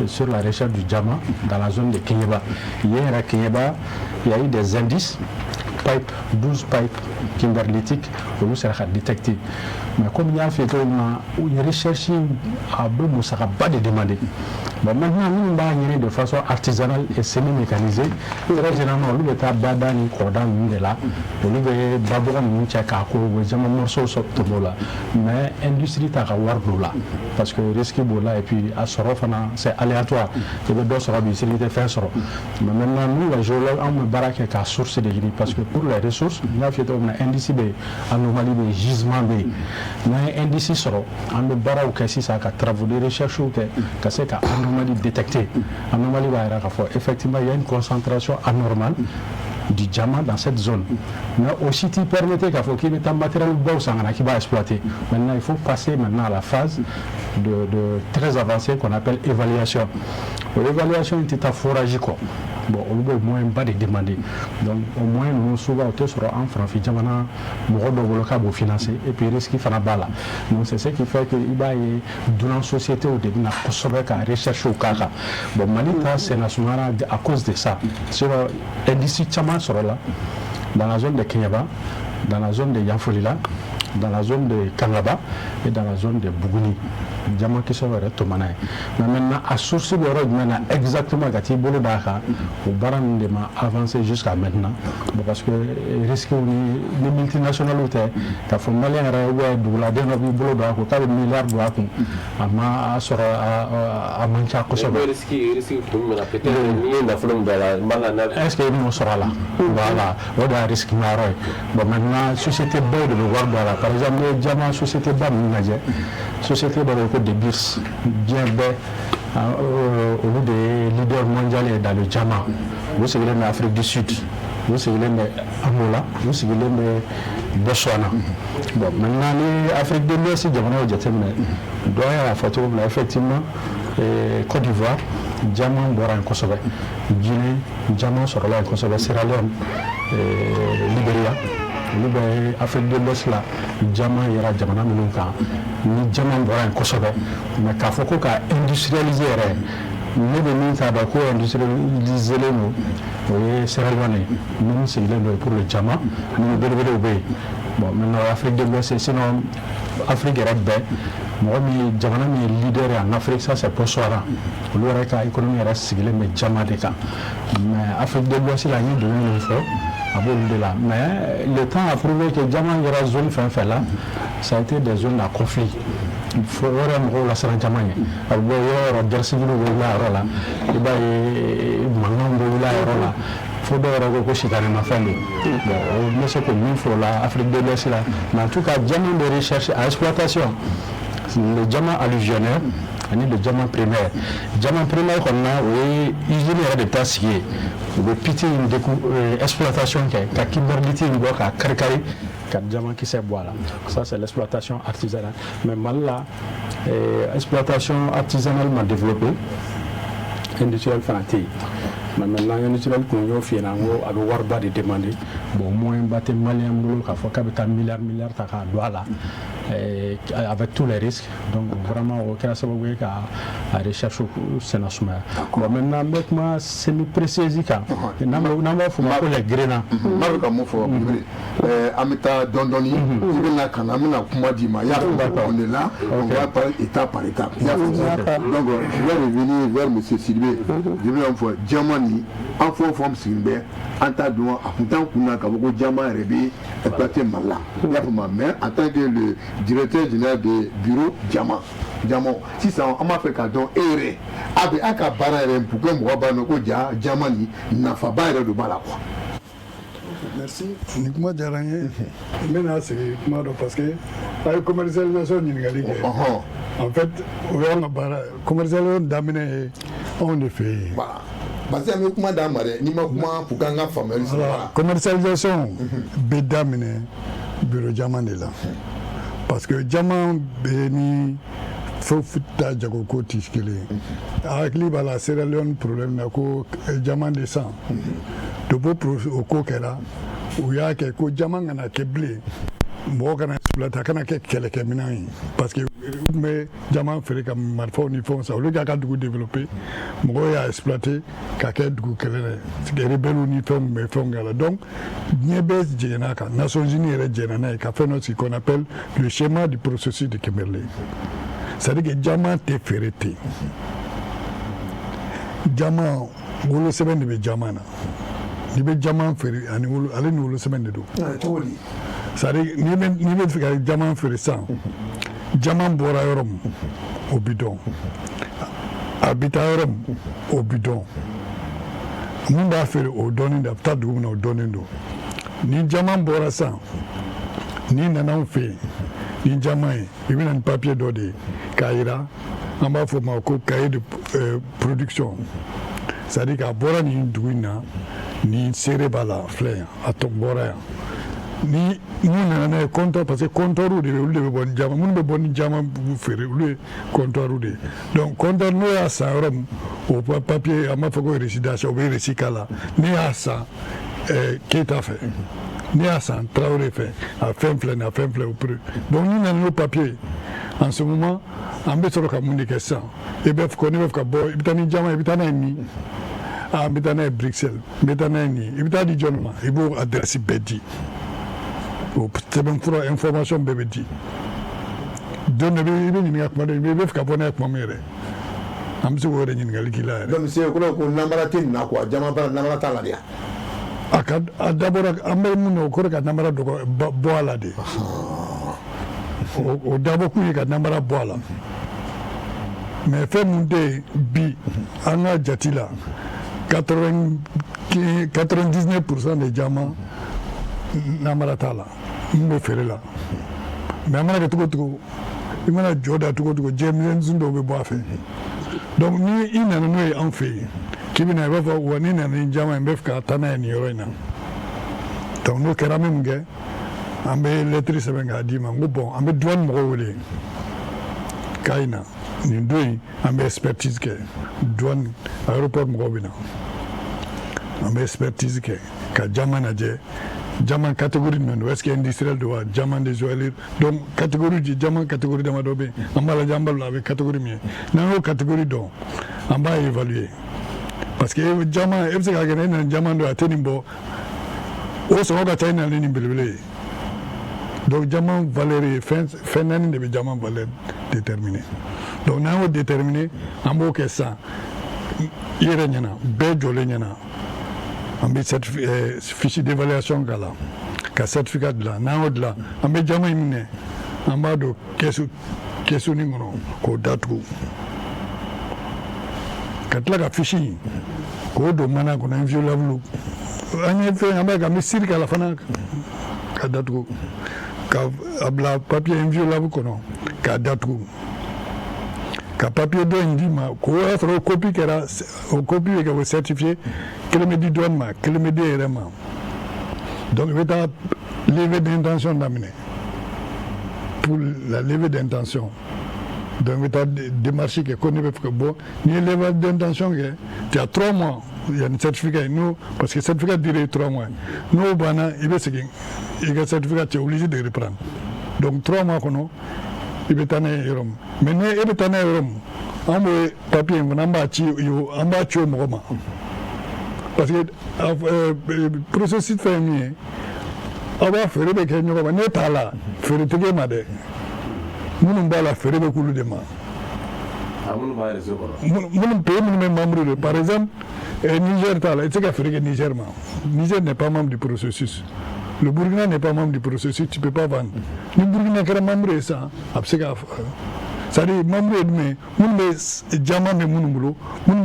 sur la recherche du jama dans la zone de Kenyeba hier à Kenyeba il y a eu des indices pipe 12 pipes kimberlitique où ça a détecté mais comme il y a fait une recherche à beaucoup ça pas de demander bon maintenant nous va de façon artisanale et semi-mécanisée très généralement nous est à badani cordon de là nous est d'abord nous check à quoi vous jamais morceau sur tout là mais industrie ta war là parce que risque bola et puis à sorofana c'est aléatoire il veut d'autres robicilité faire sur mais maintenant nous les géologues on me barake qu'à source de génie parce que pour les ressources il y a fait un indice b anomalie de gisement b mais indice sur on me barau que si ça a travaux de recherche ou que c'est qu'à anomalie détectée. Anomalie effectivement il y a une concentration anormale du diamant dans cette zone. Mais aussi tu permettais qu'il y ait un matériel qui va exploiter. Maintenant il faut passer maintenant à la phase de très avancée qu'on appelle évaluation. L'évaluation est à forage quoi. bon olu b'o moyen ba de demander donc au moyen ninnu souvent o tɛ sɔrɔ an farafin jamana mɔgɔ dɔ bolo k'a b'o financer et puis risque fana b'a la donc c'est ce qui fait que i b'a ye dunan société de bɛna kosɛbɛ ka recherche k'a kan bon Mali ta senna sumana à cause de ça sinon indice caman sɔrɔla dans la zone de Kenyaba, dans la zone de Yafolila, dans la zone de Kangaba et dans la zone de Bougouni. Diamant qui sont tomana. Mais maintenant, à source de maintenant exactement quand il bolo d'aka, au baran de ma avancé jusqu'à maintenant, parce que risque les multinationales t'as fait malien ouais doula de nos bolo d'aka, t'as des milliards d'aka, ama sera à mancha kosovo. Risque pour me répéter, ni la forme de la malana. Est-ce qu'il nous sera là? Voilà, on a risque marron. Bon maintenant, société belle de le voir par exemple, les diamants société bas société dans le code de BIS, bien au lieu des leaders mondiaux dans le diamant. Vous savez, l'Afrique du Sud, vous savez, l'Angola, vous savez, le Botswana. Bon, maintenant, l'Afrique de l'Ouest, c'est diamant, il doit y avoir la photo, effectivement, Côte d'Ivoire, diamant, Bora en Kosovo, Guinée, diamant, sur la Kosovo, Sierra Leone, Libéria. Afrique de l'Ouest là, diamant ira jamana minnu kan ni diamant bɔra yen kosɛbɛ mais k'a fɔ ko ka industrialiser yɛrɛ ne bɛ min k'a dɔn ko industrialiser len don o ye Sierra Leone minnu sigilen don pour le diamant minnu belebelew bɛ yen bon maintenant Afrique de l'Ouest sinon Afrique yɛrɛ bɛɛ mɔgɔ min jamana min ye leader en Afrique ça c'est Botswana olu yɛrɛ ka économie yɛrɛ sigilen bɛ diamant de kan mais Afrique de l'Ouest là n ye dugu minnu fɔ à de là. Mais le temps a prouvé que Diamant y zone fin là, ça a été des zones à conflit. Il faut voir la salle Diamant. Alors, il y a des civils là, il y a des là. Faut d'abord que je suis dans ma famille. Mais c'est que nous faut la Afrique de l'Est là. Mais en tout cas, Diamant de recherche à exploitation. Le diamant alluvionnaire et le diamant primaire. Diamant primaire qu'on a, oui, usine de tasse le pitié une exploitation qui a kimberlite une boîte à carcari quatre diamants qui s'est boit là. Ça c'est l'exploitation artisanale. Mais mal là, exploitation artisanale m'a développé, industrielle fanatique. Mais maintenant industrielle qu'on y a fait un gros à warba de demander. Bon moins battre malien boulot qu'à fois qu'avec un milliard t'as qu'à doigt là. Avec tous les risques, donc vraiment au cas où il y a la recherche c'est national. Bon maintenant avec moi c'est mi précis quand n'amène faut pas les grains. Mal comme faut amita dondoni il vient là quand amena kuma dit ma on est là on va parler étape par étape. Donc je vais revenir vers monsieur Sylvain. Je vais envoyer Diamani en forme Sylvain en tas de mois en tant qu'on a qu'avec Diamant rébé exploité mal là. Il y a pour ma mère en tant que le directeur général du bureau Diamant. Si ça on m'a fait cadeau erré. Avec un cas barré pour que moi banoko Diamani n'a pas barré de bala quoi. Merci. Nikuma Djaranye. Maintenant c'est parce que la commercialisation n'ingali. En fait, on a commercialisation d'amener on le fait. Parce que nous comment d'amener ni moi pour gagner famille. Commercialisation bédamine bureau Diamant là. Parce que Diamant béni faut foutre jago côté skele. Avec lui la Sierra Leone problème na ko Diamant descend. De beau au kokela où ya ke ko Diamant na keblé. Mo kana exploiter kana ke keleke minai parce que mais Diamant fait comme marfo ni font ça le gars ka du développer mo ya exploiter ka ke du kelene c'est rebelle ni font mais font gala donc niebes jenaka Nations Unies re jenana ka fait ce qu'on appelle le schéma du processus de Kimberley. C'est-à-dire que Diamant est ferreté. Diamant wolo semaine de Diamant ni be Diamant ferré ani wolo ale ni wolo semaine de do. C'est-à-dire ni be faire Diamant ferré ça. Diamant bora yorom au bidon. Habita yorom au bidon. Mun ba ferré au donner da ta dugum na au donner do. Ni Diamant bora ça. Ni nana fait. Ni Diamant il vient un papier d'odé. Kaira on va faire un cahier de production. C'est-à-dire qu'à bora ni douina ni cérébala fleur à ton bora ni nana compteur parce que compteur ou de bon diamant mun be bon diamant bu fere le compteur ou de donc compteur no ya sarom o papier a ma fɔ ko résidence o bɛ réci k'a la ne y'a san Keita fɛ ne y'a san Traoré fɛ a fɛn filɛ o prix donc ni nana n'o papier en ce moment an bɛ sɔrɔ ka mun de kɛ sisan i bɛ fɔ ko ne bɛ fɛ ka bɔ i bɛ taa ni jama i bɛ taa n'a ye min n bɛ taa n'a ye Bruxelles n bɛ taa n'a ye nin i bɛ taa di jɔnni ma i b'o adresse bɛɛ di o sɛbɛnfura information bɛɛ bɛ di don dɔ i bɛ ɲininka kuma dɔ i bɛ fɛ ka bɔ n'a ye kuma min yɛrɛ an bɛ se k'o yɛrɛ ɲininkali k'i la yɛrɛ. donc c'est ko namara tɛ nin na quoi jama baara namara t'a la de yan. a dabɔra an bɛ mun na o kɔrɔ ka namara bɔ a la de o dabɔ kun ye ka namara bɔ a la mais fɛn mun tɛ yen bi an ka jate la 99% de jama namara t'a la mun bɛ feere la mais an mana kɛ cogo o cogo i mana jɔ da cogo o cogo jɛmisɛnnin dɔw bɛ bɔ a fɛ donc ni i nana n'o ye an fɛ yen k'i bɛna i b'a fɔ wa ni nana ni jama in bɛ fɛ ka taa n'a ye nin yɔrɔ in na donc n'o kɛra an bɛ mun kɛ an bɛ lɛtiri sɛbɛn k'a d'i ma n ko bon an bɛ douane mɔgɔw wele k'a na nin don in an bɛ expertise kɛ douane aéroport mɔgɔw bɛ na an bɛ expertise kɛ ka jama lajɛ jama catégorie jumɛn don est-ce que industriel don wa jama de joaillerie donc catégorie di jama catégorie damadɔ bɛ yen an b'a lajɛ an b'a dɔn a bɛ catégorie min ye n'an y'o catégorie dɔn an b'a évaluer parce que jama e bɛ se k'a kɛ ne nana jama don a tɛ nin bɔ o sɔngɔ ka ca i nana ni nin belebele ye donc jama valeur ye fɛn naani de bɛ jama valeur déterminer donc n'an y'o déterminer an b'o kɛ sisan i yɛrɛ ɲɛna bɛɛ jɔlen ɲɛna an bɛ fiche d'évaluation k'a la ka certificat dilan n'an y'o dilan an bɛ jama in minɛ an b'a don kɛsuni kɔnɔ k'o datugu ka tila ka fiche in k'o don mana kɔnɔ inviolable an ye fɛn an b'a kan an bɛ siri k'a la fana ka datugu ka a bila papier inviolable kɔnɔ k'a datugu ka papier dɔ in d'i ma k'o y'a sɔrɔ o copie kɛra o copie bɛ kɛ o certifié kelen bɛ di douane ma kelen bɛ di e yɛrɛ ma donc i bɛ taa levée d'intention daminɛ pour la levée d'intention donc i bɛ taa démarche kɛ ko ne bɛ fɛ ka bɔ n'i ye levée d'intention kɛ tu as 3 mois yanni certificat ye n'o parce que certificat direct ye 3 mois n'o banna i bɛ segin i ka certificat tu es obligé de reprendre donc 3 mois kɔnɔ i bɛ taa n'a ye yɔrɔ min mais ni e bɛ taa n'a ye yɔrɔ min an b'o papier in fana an b'a ci o mɔgɔ ma parce que processus fɛn min ye aw b'a feere bɛ kɛ ɲɔgɔn ma n'e t'a la feere tɛ k'e ma dɛ minnu b'a la feere bɛ k'olu de ma minnu pays minnu bɛ membre de par exemple Niger t'a la i tɛ se ka feere kɛ Niger ma Niger n'est pas membre du processus. Le Burkina n'est pas membre du processus, tu ne peux pas vendre. Le Burkina est membre de ça, c'est-à-dire membre de mais diamant de mon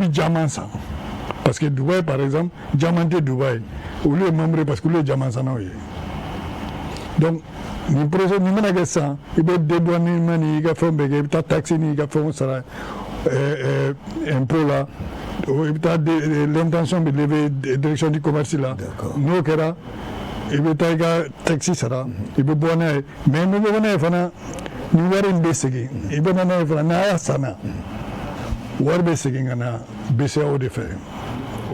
diamant ça. Parce que Dubaï par exemple, diamant de Dubaï, ou le membre parce que le diamant ça n'a. Donc ni projet ni mana que ça, il peut dédouaner mani, il va faire un bégué, il va taxer ni il va faire un salaire impôt là. L'intention de lever la direction du commerce là. Nous kera i bɛ taa i ka taxi sara i bɛ bɔ n'a ye mais ni bɛ n'a ye fana ni wari in bɛ segin i bɛ n'a ye fana n'a y'a sanna wari bɛ segin ka na BCEAO de fɛ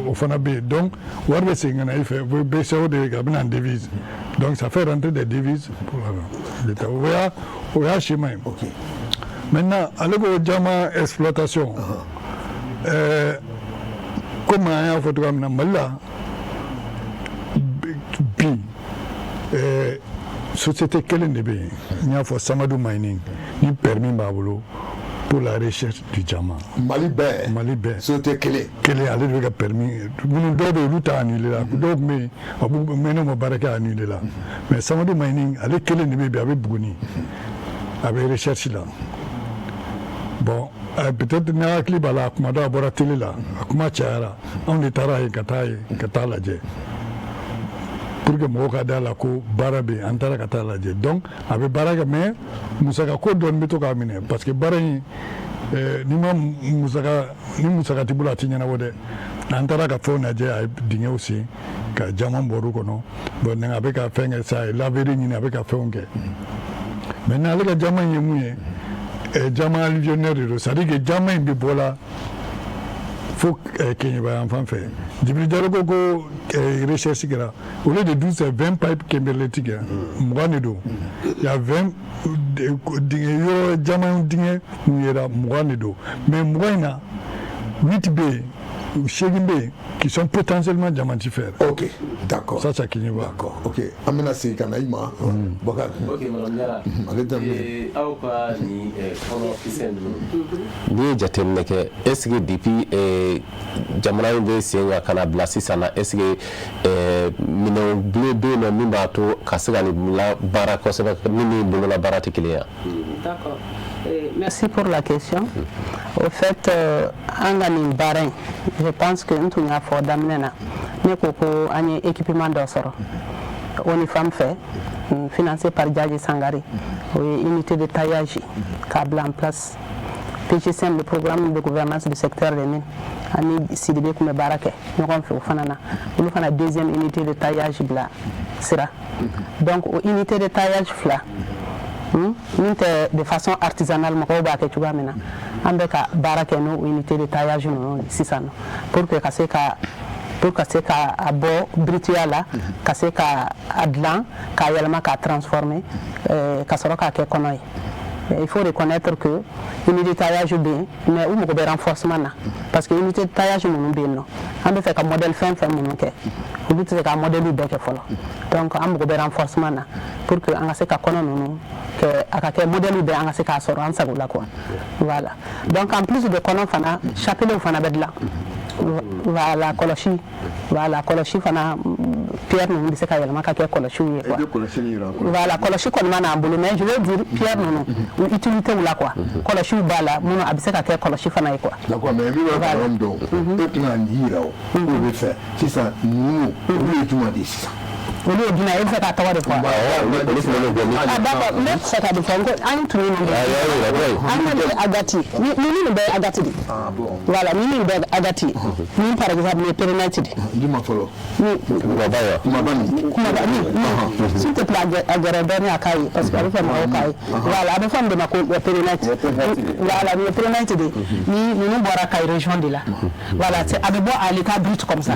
o fana bɛ yen donc wari bɛ segin ka na i fɛ BCEAO de a bɛ na en devise donc ça fait rentrer des devises pour l'État o y'a schéma ye maintenant ale ko jama exploitation comme an y'a fɔ cogoya min na Mali la bi société kelen de bɛ yen n y'a fɔ Samadou Mining ni permis b'a bolo pour la recherche du diamant. Mali bɛɛ société kelen ale de bɛ ka permis minnu dɔw bɛ yen olu t'a annulé la dɔw tun bɛ yen a b'u mɛnɛ ma baara kɛ annulé la mais Samadou Mining ale kelen de bɛ yen bi a bɛ Buguni a bɛ recherche la bon peut-être n'a hakili b'a la a kuma dɔ a bɔra télé la a kuma cayara anw de taara yen ka taa lajɛ. Pour que mɔgɔw ka da la ko baara bɛ yen an taara ka taa lajɛ donc a bɛ baara kɛ mais musaka ko dɔɔni bɛ to k'a minɛ parce que baara in ni musaka t'i bolo a tɛ ɲɛnabɔ dɛ an taara ka fɛnw lajɛ a ye dingɛw sen ka jama bɔr'u kɔnɔ bon a bɛ ka fɛn kɛ sa a ye laveri ɲini a bɛ ka fɛnw kɛ maintenant ale ka jama in ye mun ye jama alluvionnaire de don c'est à dire que jama in bɛ bɔ la faut qu'il y ait un enfant fait. Djibril Diallo ko recherche kira. Au lieu de 12 c'est 20 pipes kimberlétiques. Mouanedo. Il y a 20 yo diamant dingue Mouanedo. Mais Mouana 8B ou Chegimbe qui sont potentiellement diamantifères. Ok, d'accord. Ça, c'est qui n'y va. D'accord, ok. Amina c'est Kanaïma. Ok, madame Yara. Aw ka ni kɔnɔ kisɛ ninnu n'i ye jateminɛ kɛ est-ce que depuis jamana in bɛ sen kan ka na bila sisan na est-ce que minɛn bile bɛ yen nɔ min b'a to ka se ka nin labaara kosɛbɛ min ni bololabaara tɛ kelen ye. D'accord. Merci pour la question. Au fait, en Bahreïn, je pense que nous avons fait d'amener un équipement d'ossor. On est femme fait, financé par Djadji Sangari, unité de taillage, câble en place. PGCM, le programme de gouvernance du secteur des mines, Ani Sidibé Koumé Barake, nous avons fait au Fanana. Nous avons la deuxième unité de taillage, Sira. Donc, unité de taillage, Fla. De façon artisanale mɔgɔw b'a kɛ cogoya min na an bɛ ka baara kɛ n'o unité de taillage ninnu sisan pour que ka se ka bɔ biritiya la ka se ka a dilan k'a yɛlɛma k'a transformer ka sɔrɔ k'a kɛ kɔnɔ ye. Il faut reconnaître que unité de taillage bɛ yen mais u mago bɛ renforcement na parce que unité de taillage ninnu bɛ yen nɔ an bɛ fɛ ka modèle fɛn fɛn minnu kɛ olu tɛ se ka modèle bɛɛ kɛ fɔlɔ donc an mago bɛ renforcement na pour que an ka se ka kɔnɔ ninnu a ka kɛ modèle bɛɛ an ka se k'a sɔrɔ an sago la quoi voilà donc en plus de kɔnɔ fana chapelet fana bɛ dilan voilà kɔlɔsi fana pierre ninnu bɛ se ka yɛlɛma ka kɛ kɔlɔsiw ye quoi voilà kɔlɔsi kɔni ma n'an bolo mais je veux dire pierre ninnu u utilité la quoi kɔlɔsiw b'a la minnu a bɛ se ka kɛ kɔlɔsi fana ye quoi. D'accord mais min b'a kalan dɔn e tɛna nin yira o o bɛ fɛ sisan ninnu olu ye jumɛn de ye sisan. Olu ye jumɛn ye e bɛ fɛ k'a tɔgɔ de fɔ wa. D'accord n bɛ fɛ ka de fɔ n ko an tun ye nin de an ka nin agati ni nin bɛɛ ye agati de voilà ni nin bɛɛ ye agati ni par exemple nin ye périmètre de. Juma fɔlɔ. Kumaba ni s'il te plaît a gɛrɛ dɔɔni a k'a ye parce que a bɛ fɛ mɔgɔw k'a ye voilà a bɛ fɔ nin de ma ko périmètre voilà nin ye périmètre de ni ninnu bɔra Kayi région de la voilà a bɛ bɔ à l'état brut comme ça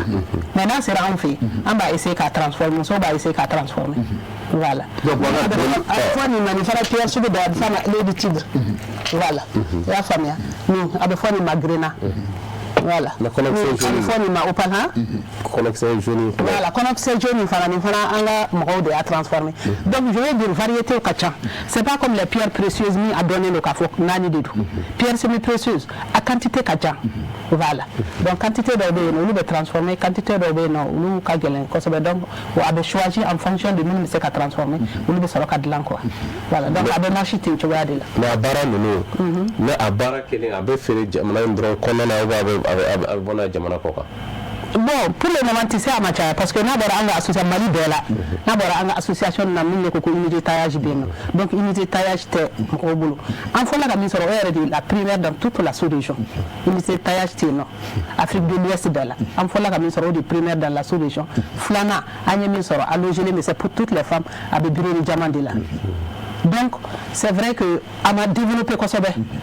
mais n'a sera anw fɛ yen an b'a essayer k'a transformer musow b'a essayer k'a transformer voilà a bɛ fɔ nin ma nin fana pierre sugu dɔ a bɛ fɔ a ma l'œil du tigre voilà i y'a faamuya nin a bɛ fɔ nin ma grena voilà a bɛ fɔ nin ma opal Connexion jaune voilà connexion jaune fana nin fana an ka mɔgɔw de y'a transformer donc je veux dire variété ka ca c'est pas comme les pierres précieuses min a donné le k'a fɔ naani de don pierres semi précieuses a quantité ka ca voilà donc quantité dɔw bɛ yen olu bɛ transformer quantité dɔw bɛ yen nɔ olu ka gɛlɛn kosɛbɛ donc a bɛ choisir en fonction de minnu bɛ se ka transformer olu bɛ sɔrɔ ka dilan quoi voilà donc a bɛ marché ten cogoya de la. mais a baara ninnu ne a baara kelen a bɛ feere jamana in dɔrɔn kɔnɔna na ou bien a bɛ bɔ n'a ye jamana kɔ kan. Bon, pour le moment, tu sais, à Machaya, parce que nous avons une association Mali Bella, nous avons une association de unité de taillage bien. Donc, unité de taillage, c'est au boulot. En fait, la primaire dans toute la sous-région. Unité de taillage, c'est non. Afrique de l'Ouest, Bella. En fait, la mise de primaire dans la sous-région. Flana, Agnès Soro, allogé, mais c'est pour toutes les femmes, avec bureau de diamant de là. Donc, c'est vrai que à m'a développé comme ça,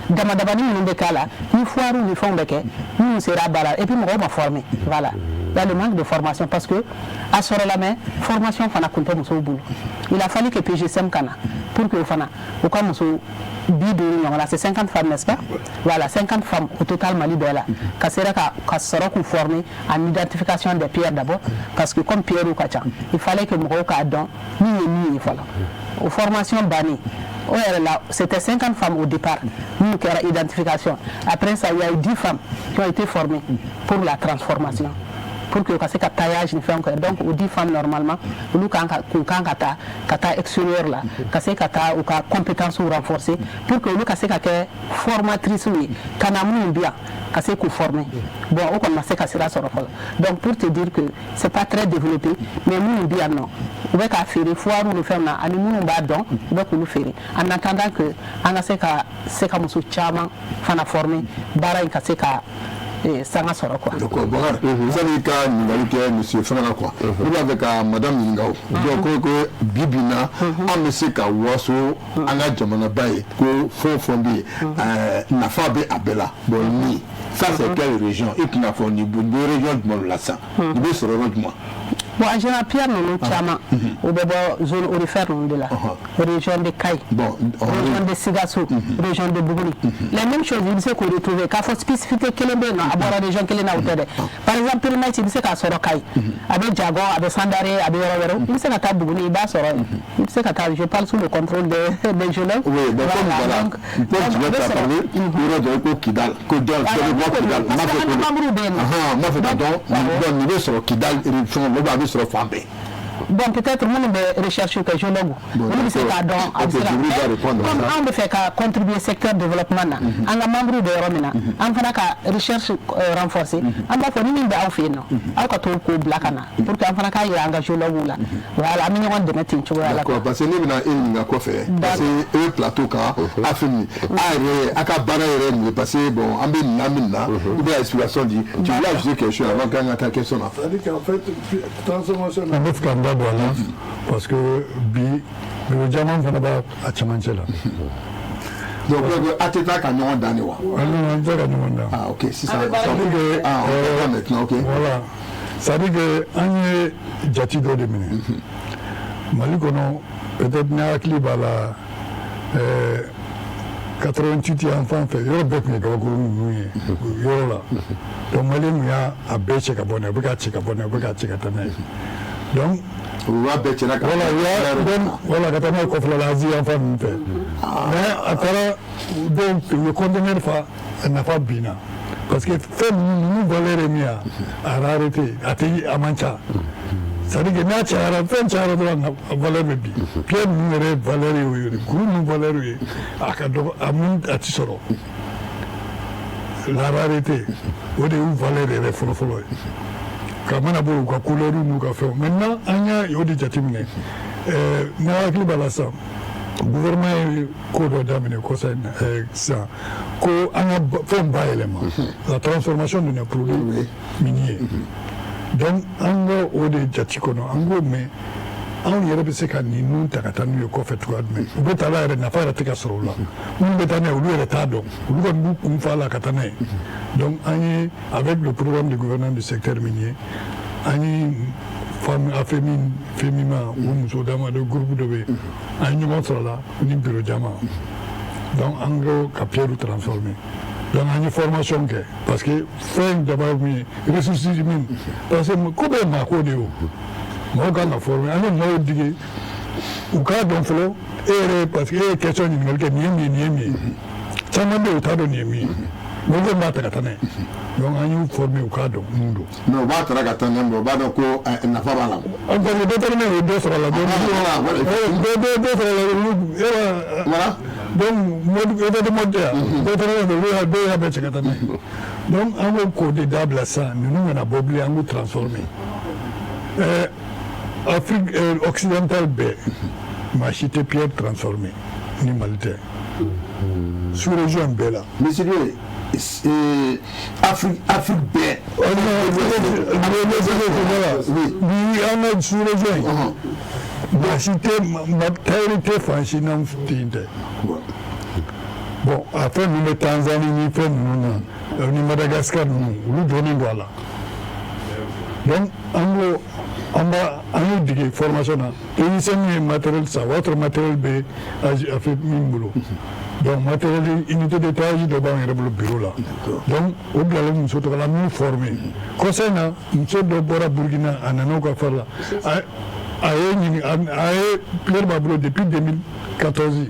Damadabani Mundekala, une fois où nous font beke, nous sera bala, et puis nous m'a formé. Voilà. Il y a le manque de formation parce que, à ce moment-là, formation fana compte au boulot. Il a fallu que PGCM Kana, pour que fana, au cas où c'est 50 femmes, n'est-ce pas? Voilà, 50 femmes au total Mali Bella. Qu'à sera formé en identification des pierres d'abord, parce que comme Pierre ou Kachan, il fallait que Moroka don, ni voilà. Aux formations bannies, c'était 50 femmes au départ, nous qui avons identification. Après ça, il y a eu 10 femmes qui ont été formées pour la transformation. Pour que le taillage ne fait encore. Donc, aux 10 femmes normalement, nous avons extérieur là, ou compétences renforcées, pour que nous avons formatrice, nous bien, qu'on former. Bon, on commence à faire ça. Donc, pour te dire que ce n'est pas très développé, mais nous bien non. On va faire des fois, nous faisons un nous badon, on va nous faire. En attendant que, on a fait que c'est comme ce chaman, on a formé, bara sanga sɔrɔ quoi. D'accord, Bakar, sani ka ɲininkali kɛ monsieur Fana quoi. Ne b'a fɛ ka madame ɲininka o. Donc ko bibi in na an bɛ se ka waso an ka jamanaba ye ko fɛn o fɛn bɛ yen nafa bɛ a bɛɛ la. Bon ni ça c'est quelle région? I tɛna fɔ ni région jumɛn la sisan? I bɛ sɔrɔ yɔrɔ jumɛn? Bon, en général, Pierre nous chama au bébé zone orifère de la région de Caille, région de Sigasso, région de Bougouni. Les mêmes choses, il sait qu'on retrouve. Quand faut spécifier quelle est bien, à boire la région quelle est la hauteur. Par exemple, le maïs, il sait qu'à Soro Caille, avec Jagon, avec Sandaré, avec Yoro, il sait qu'à Bougouni, il va Soro. Il sait qu'à je parle sous le contrôle des jeunes. Oui, donc voilà. Donc tu vas parler, il y aura de Kidal, Kidal, Kidal, bon, peut-être nous devons rechercher que géologue. Nous devons comme on veut faire contribuer au secteur développement. On a membre de Romina. On fait la recherche renforcée. On va faire une faire non. On va tout coup blacana. Pour qu'on fasse qu'il y a un géologue là. Voilà, nous devons de mettre une chose là. D'accord, parce que nous avons une quoi faire. Parce que le plateau quand a fini. Ah, à barrer parce que bon, on a mina. Il y a explication dit. Tu voulais ajouter quelque chose avant qu'on attaque question là. C'est-à-dire qu'en fait, transformation. Voilà, parce que le diamant va pas à Chamanchela. Donc, à Teta Canyon d'Anewa. Ah, ok, c'est ça. Ah, on va maintenant, ok. Voilà. Ça veut dire que Agne Jatido de Mine. Malikono, peut-être Nakli Bala 88 enfants fait, il y a beaucoup de gens là. Donc, Malim y a un béche cabone, un béche cabone, un béche cabone. Donc, voilà, quand on a coffre l'Asie en femme, mais après, donc, le conteneur n'a pas bien. Parce que fait nous Valérie Mia à rareté, à Tei Amancha. Ça dit que Nacha a fait un charo de Valérie Bi. Pierre nous Valérie, Groupe Valérie, à Kado, à Mount à Tisoro. La rareté, où est où Valérie est follow. Kamana bolo kwa couleur nous ka fait maintenant anya yodi jatimine na akli balasa gouvernement ko do damine ko ça ko anya fait ba élément la transformation de nos produits miniers donc anga odi jatikono ango mais an yɛrɛ bɛ se ka nin nun ta ka taa n'u ye kɔfɛ cogoya jumɛn u bɛ taa la yɛrɛ nafa yɛrɛ tɛ ka sɔrɔ o la minnu bɛ taa n'a ye olu yɛrɛ t'a dɔn olu kɔni b'u kun fa la ka taa n'a ye donc an ye avec le programme du gouvernement du secteur minier an ye FEMIMA o muso dama de groupe dɔ bɛ yen an ye ɲɔgɔn sɔrɔ la ni bureau jama donc an ko ka pierre transformer donc an ye formation kɛ parce que fɛn daba min ye ressources min parce que ko bɛ maa ko de ye o. Mɔgɔw kan ka former an ye mɔgɔw dege u k'a dɔn fɔlɔ e yɛrɛ parce que e ye question ɲininkali kɛ nin ye min ye nin ye min ye caman bɛ yen u t'a dɔn nin ye min ye mɔgɔw b'a ta ka taa n'a ye donc an y'u former u k'a dɔn mun don. mais u b'a ta ka taa n'a ye u b'a dɔn ko nafa b'a la. parce que déterminé o ye dɔ sɔrɔ a la dɔ sɔrɔ a la donc mɔdi e tɛ mɔdi yan déterminé dɔw y'a bɛɛ cɛ ka taa n'a ye donc an b'o k'o de dabila sisan ninnu kana bɔ bilen an k'u transformer. Afrique occidentale bɛɛ maa si tɛ pierre transformée ni Mali tɛ sous-région bɛɛ la. monsieur Afrique bɛɛ. ni an ka sous-région ye maa si tɛ tailleur tɛ fan si n'an ten tɛ bon a fɛn ninnu bɛ Tanzanie ni fɛn ninnu na ni Madagascar ninnu olu donnen don a la donc an y'u dege formation na technicien min ye matériel san o y'a sɔrɔ matériel bɛ a fait min bolo donc matériel unité de taillage dɔ b'an yɛrɛ bolo bureau la donc o bilalen muso tɔgɔ la min formé kɔsa in na muso dɔ bɔra Burkina a nana u ka fari la a ye ɲini a ye Pierre b'a bolo depuis 2014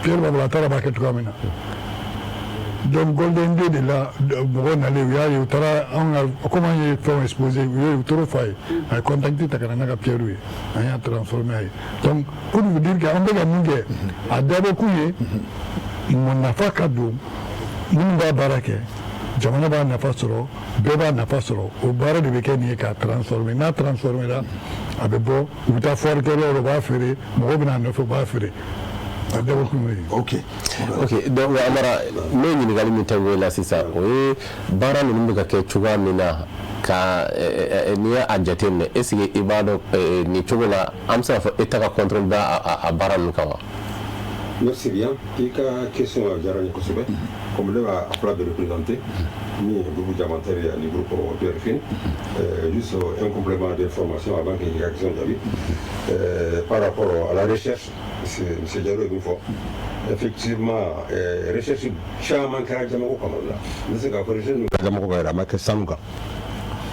Pierre b'a bolo a taara b'a kɛ cogoya min na donc Golden Day de la mɔgɔ nalen u y'a ye u taara anw ka comme an ye fɛnw exposé u ye u t'o f'a ye a ye contacté ta ka na n'a ka pierre ye an y'a transformé a ye donc pour vous dire que an bɛ ka min kɛ a dabɔ kun ye mun nafa ka don minnu b'a baara kɛ jamana b'a nafa sɔrɔ bɛɛ b'a nafa sɔrɔ o baara de bɛ kɛ nin ye k'a transformé n'a transformé la a bɛ bɔ u bɛ taa foire kɛ yɔrɔ u b'a feere mɔgɔw bɛ n'a nɔfɛ u b'a feere Ok. Donc Amara ne ɲininkali min tɛ wele sisan o ye baara ninnu bɛ ka kɛ cogoya min na ka n'i y'a jateminɛ est ce que i b'a dɔn nin cogo la an bɛ se k'a fɔ État ka contrôle bɛ a baara ninnu kan wa? Merci bien. I ka question diyara n ye kosɛbɛ. Comme ne b'a fila de représenter ni groupe diamantaire et le groupe PRFIN, juste un complément d'information avant que la question d'avis. Par rapport à la recherche, M. Diallo est une fois. Effectivement, recherche caman kɛra Jamago kɔnɔ la. N bɛ se k'a fɔ recherche min kɛra Jamago kan yɛrɛ a ma kɛ sanu kan.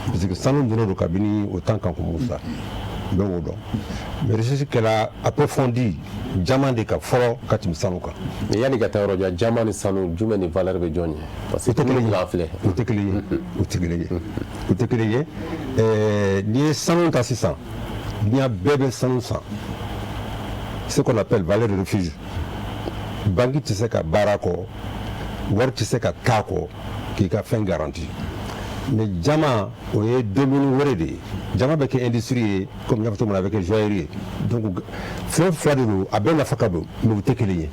Parce que sanu donnen don kabini o temps kan ko Musa. Bɛɛ b'o dɔn. Mais recherche kɛra approfondie jama de ka fɔlɔ ka tɛmɛ sanu kan. Mais yanni ka taa yɔrɔ jan jama ni sanu jumɛn ni valeur bɛ jɔn ye? Parce que o tɛ kelen ye. N'i ye sanu ta sisan diɲɛ bɛɛ bɛ sanu san. Ce qu'on appelle valeur de refuge. Banque tɛ se ka baara kɔ wari tɛ se ka k'a kɔ k'i ka fɛn garanti. Mais jama o ye domini wɛrɛ de ye. Jama bɛ kɛ industrie ye comme n y'a fɔ cogo min na a bɛ kɛ joaillerie ye. Donc fɛn fila de don a bɛɛ nafa ka bon mais u tɛ kelen ye.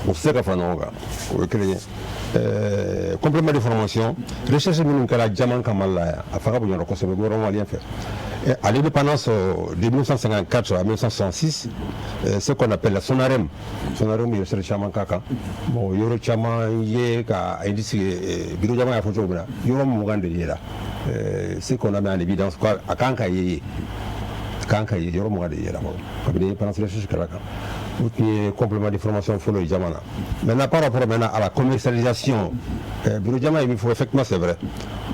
O tɛ se ka fara ɲɔgɔn kan o ye kelen ye. Complément de formation recherche minnu kɛra jama ka Mali la yan a fanga bonyana kosɛbɛ gouvernement malien fɛ. À l'indépendance de 1954 à 1966, ce qu'on appelle la Sonarem. Sonarem, il y a chaman kaka. Bon, yoro chaman ye ka industrie bureau jama ya foto bina. Yoro mugande yera. Ce qu'on a mis en évidence quoi à kanka ye. Kanka ye yoro mugande yera. Comme l'indépendance de la recherche kala. Outil complément de formation follow jamana. Maintenant par rapport maintenant à la commercialisation, bureau jama il faut effectivement c'est vrai.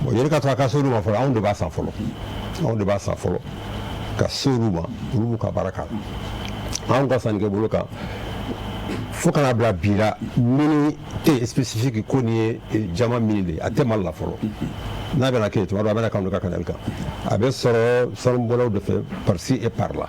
Bon, yoro ka traka solo ma follow on de bas sans follow. On de b'a san fɔlɔ ka se olu ma olu b'u ka baara k'a la anw ka sannikɛ bolo kan fo kana bila bi la minnu tɛ spécifique ko nin ye jama min de a tɛ Mali la fɔlɔ n'a bɛna kɛ tuma dɔ a bɛna k'anw de ka kanali kan a bɛ sɔrɔ sanubɔlaw de fɛ par ci et par là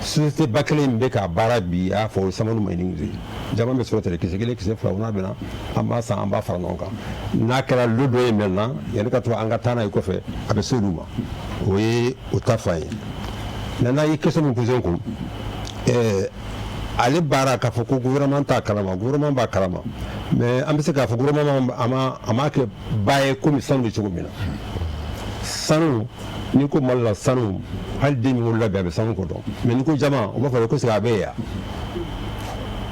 société ba kelen min bɛ k'a baara bi a y'a fɔ o ye Samanu Mayini de ye jama bɛ sɔrɔ ten kisɛ kelen kisɛ fila n'a bɛna an b'a san an b'a fara ɲɔgɔn kan n'a kɛra lo dɔ ye maintenant yanni ka to an ka taa n'a ye kɔfɛ a bɛ se olu ma o ye o ta fan ye maintenant i ye question min posé n kun ale baara k'a fɔ ko gouvernement t'a kalama gouvernement b'a kalama mais an bɛ se k'a fɔ gouvernement a ma kɛ ba ye komi sanu bɛ cogo min na sanu n'i ko Mali la sanu hali den min wolola bi a bɛ sanu ko dɔn mais n'i ko jama o b'a fɔ ko c'est a bɛ yan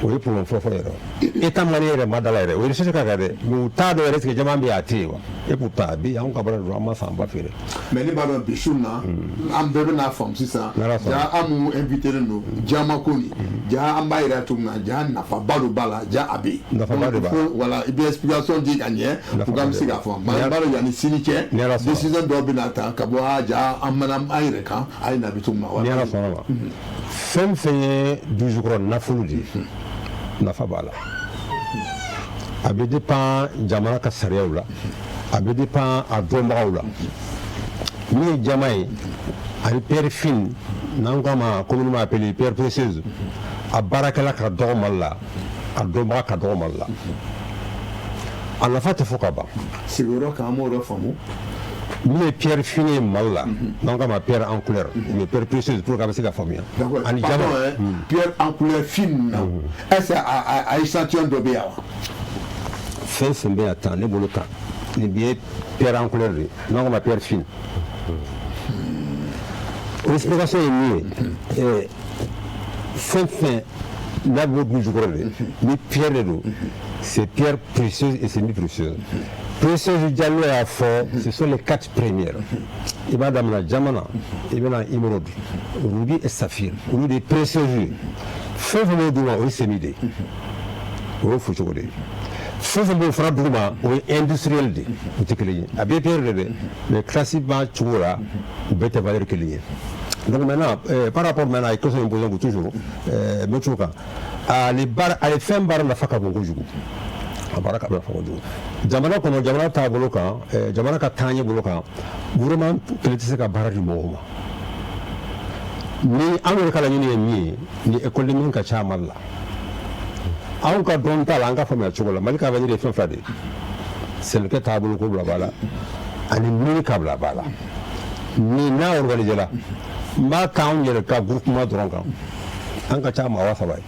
o ye problème fɔlɔ yɛrɛ État malien yɛrɛ ma da la yɛrɛ o ye recherche ka kɛ dɛ mais u t'a dɔn yɛrɛ est-ce que jama bɛ yen a tɛ yen wa et pourtant a bɛ yen anw ka baara don an b'a san an b'a feere. mais ne b'a dɔn bi su in na an bɛɛ bɛna faamu sisan ja an minnu invité len don jama ko nin ja an b'a yira cogo min na ja nafaba dɔ b'a la ja a bɛ yen. nafaba de b'a la voilà i bɛ explication di ka ɲɛ pour que an bɛ se k'a faamu mais an b'a dɔn yanni sini cɛ décision dɔw bɛna ta ka bɔ ja an mɛna an yɛrɛ kan a ye na bi cogo min na. ni Ala sɔnna ma fɛn fɛn ye dusukɔrɔ nafolo de ye nafa b'a la a bɛ dépend jamana ka sariyaw la a bɛ dépend a dɔnbagaw la min ye jama ye ani pierre fine n'an k'a ma communément appelé pierre précieuse a baarakɛla ka dɔgɔ Mali la a dɔnbaga ka dɔgɔ Mali la a nafa tɛ fɔ ka ban. sigiyɔrɔ kan an b'o de faamu. min ye pierre fine ye Mali la n'an k'a ma pierre en couleur mais pierre précieuse pour que a bɛ se ka faamuya. ani jama pierre en couleur fine na est-ce que a échantillon dɔ bɛ yan wa. fɛn fɛn bɛ yan tan ne bolo tan nin bɛ ye pierre en couleur de n'an k'a ma pierre fine. explication ye min ye fɛn fɛn n'a bɛ bɔ jukɔrɔ de ni pierre de don c'est pierre précieuse et semi précieuse. Précieuse Diallo y'a fait, ce sont les 4 premières. Il va dans la Jamana, il va dans Imerod, Ruby et Saphir, Ruby précieuses. Feu de Douma, oui, c'est l'idée. Oui, faut jouer. Feu de Fra Douma, oui, industriel. Vous êtes clair. À bien perdre, mais classiquement, tu vois, vous bêtez valeur que lié. Donc maintenant, par rapport maintenant à ce que nous posons toujours, les femmes barres la fac à bon goût. Abara ka bɛ fɔ kojugu jamana kɔnɔ jamana t'a bolo kan jamana ka taaɲɛ bolo kan gouvernement kelen tɛ se ka baara di mɔgɔw ma ni an yɛrɛ ka laɲini ye min ye ni école min ka ca Mali la anw ka dɔn t'a la an ka faamuya cogo la Mali ka avenir ye fɛn fila de ye sɛnɛkɛ taabolo ko bila b'a la ani mini ka bila b'a la ni n'a organisé la n b'a k'anw yɛrɛ ka groupement dɔrɔn kan an ka ca maa 3,000 ye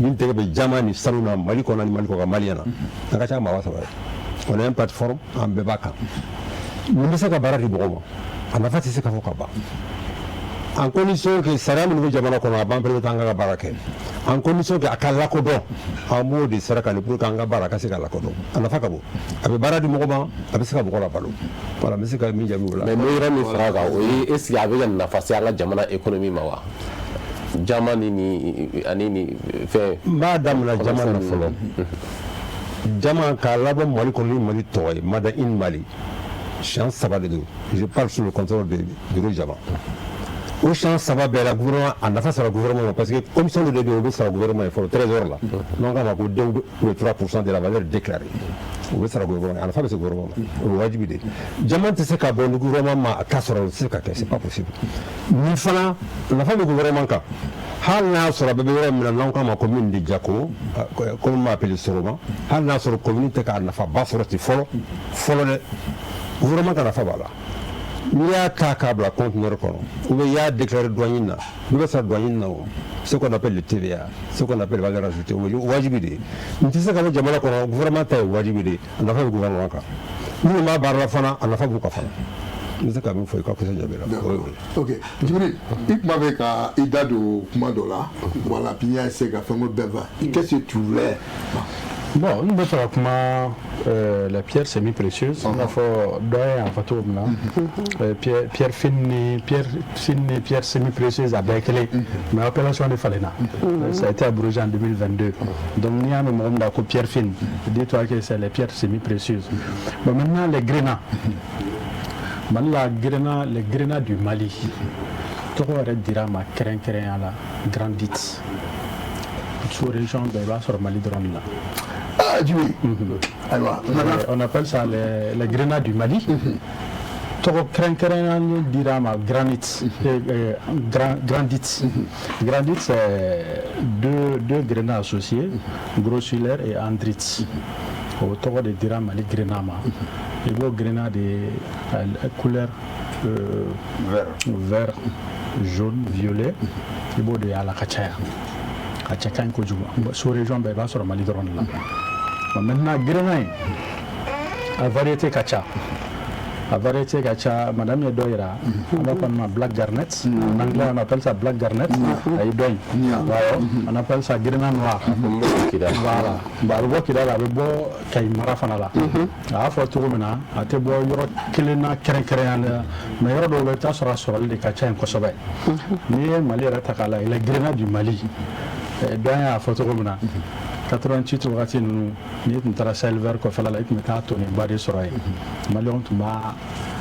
min tege be jamani sanuna mali ko mali ko maliana anga cha ma wasa ba on a une plateforme en bebaka mun bisa ka bara di bogo ana fati se ka fo ka ba en condition que sara min jamana ko ma ban pele tanga ka bara ke en condition que akala ko do amo di sara kan pour kanga bara ka se ka la ko do ana fa ka bo abe bara di mogo ba abe se ka bogo la balo wala mi se ka min jabi wala mais no yira mi faraga o est ce abe ga na fasi ala jamana economy ma wa jamani ni anini fe madame la jamana folo jama ka labo mali ko ni mali toy mada in mali chance ça va de nous je parle sous le contrôle de bureau jama au chance ça va bien la gouvernement en face sur le gouvernement parce que commission de développement sur le gouvernement il faut 13 heures là donc on va ko le 3% de la valeur déclarée o sera gouvernement en face du gouvernement o wajibi de jama te se ka bon gouvernement ma kasoro c'est pas possible ni fana la fin du gouvernement ka hal n'a sɔrɔ bɛɛ bɛ yɔrɔ min na n'anw k'a ma commune de Jako comme m'a appelé Soroma hal n'a sɔrɔ commune tɛ k'a nafaba sɔrɔ ten fɔlɔ dɛ gouvernement ka nafa b'a la n'i y'a ta k'a bila conteneur kɔnɔ ou bien i y'a déclaré douanier na i bɛ sara douanier na o ce qu'on appelle le TVA ce qu'on appelle valeur ajoutée o ye wajibi de ye n tɛ se ka bɔ jamana kɔnɔ gouvernement ta ye wajibi de ye a nafa bɛ gouvernement kan minnu b'a baara la fana a nafa b'u kan fana. Ok, Djibril, il m'avait qu'à Ida de Kumadola, voilà, puis il y a ces gars, qu'est-ce que tu voulais? Bon, nous devons faire la pierre semi-précieuse. On a fait deux en photo pierre fine, pierre semi-précieuse à Bekele. Mais l'appellation de Falena. Ça a été abrogé en 2022. Donc, il y a un moment où pierre fine. Dis-toi que c'est les pierres semi-précieuses. Bon, maintenant, les grenats. Les grenats du Mali. Tout le monde dira ma crainte à la grandite. Sous région de sur Mali drone là. Ah, du on appelle ça les grenats du Mali. Tout le monde dira ma granite. Grandite. Grandite, c'est deux grenats associés, grossulaire et andrite. Au tour de dira Mali grenat. Il y a des grenades de couleur vert, jaune, violet. Il y a la kachaya. Kachaya est conjugué. Sur la région, il y a sur Mali drone là. Maintenant, grenade, la variété kachaya. La variété kacha, madame Yedoira, on appelle ça black garnet. En anglais, on appelle ça black garnet. On appelle ça grenade noire. Voilà. Barbo qui est là, le beau Kaimara Fanala. À fois tout le monde, à te boire, Kilena, Kerenkerian, mais il y a des gens qui sont les kacha en Kosovo. Mais Mali Ratakala, les grenades du Mali. Bien à photo 88 wakati nunu ni ntara silver ko fala la itmeta to ni bari soray malion tuma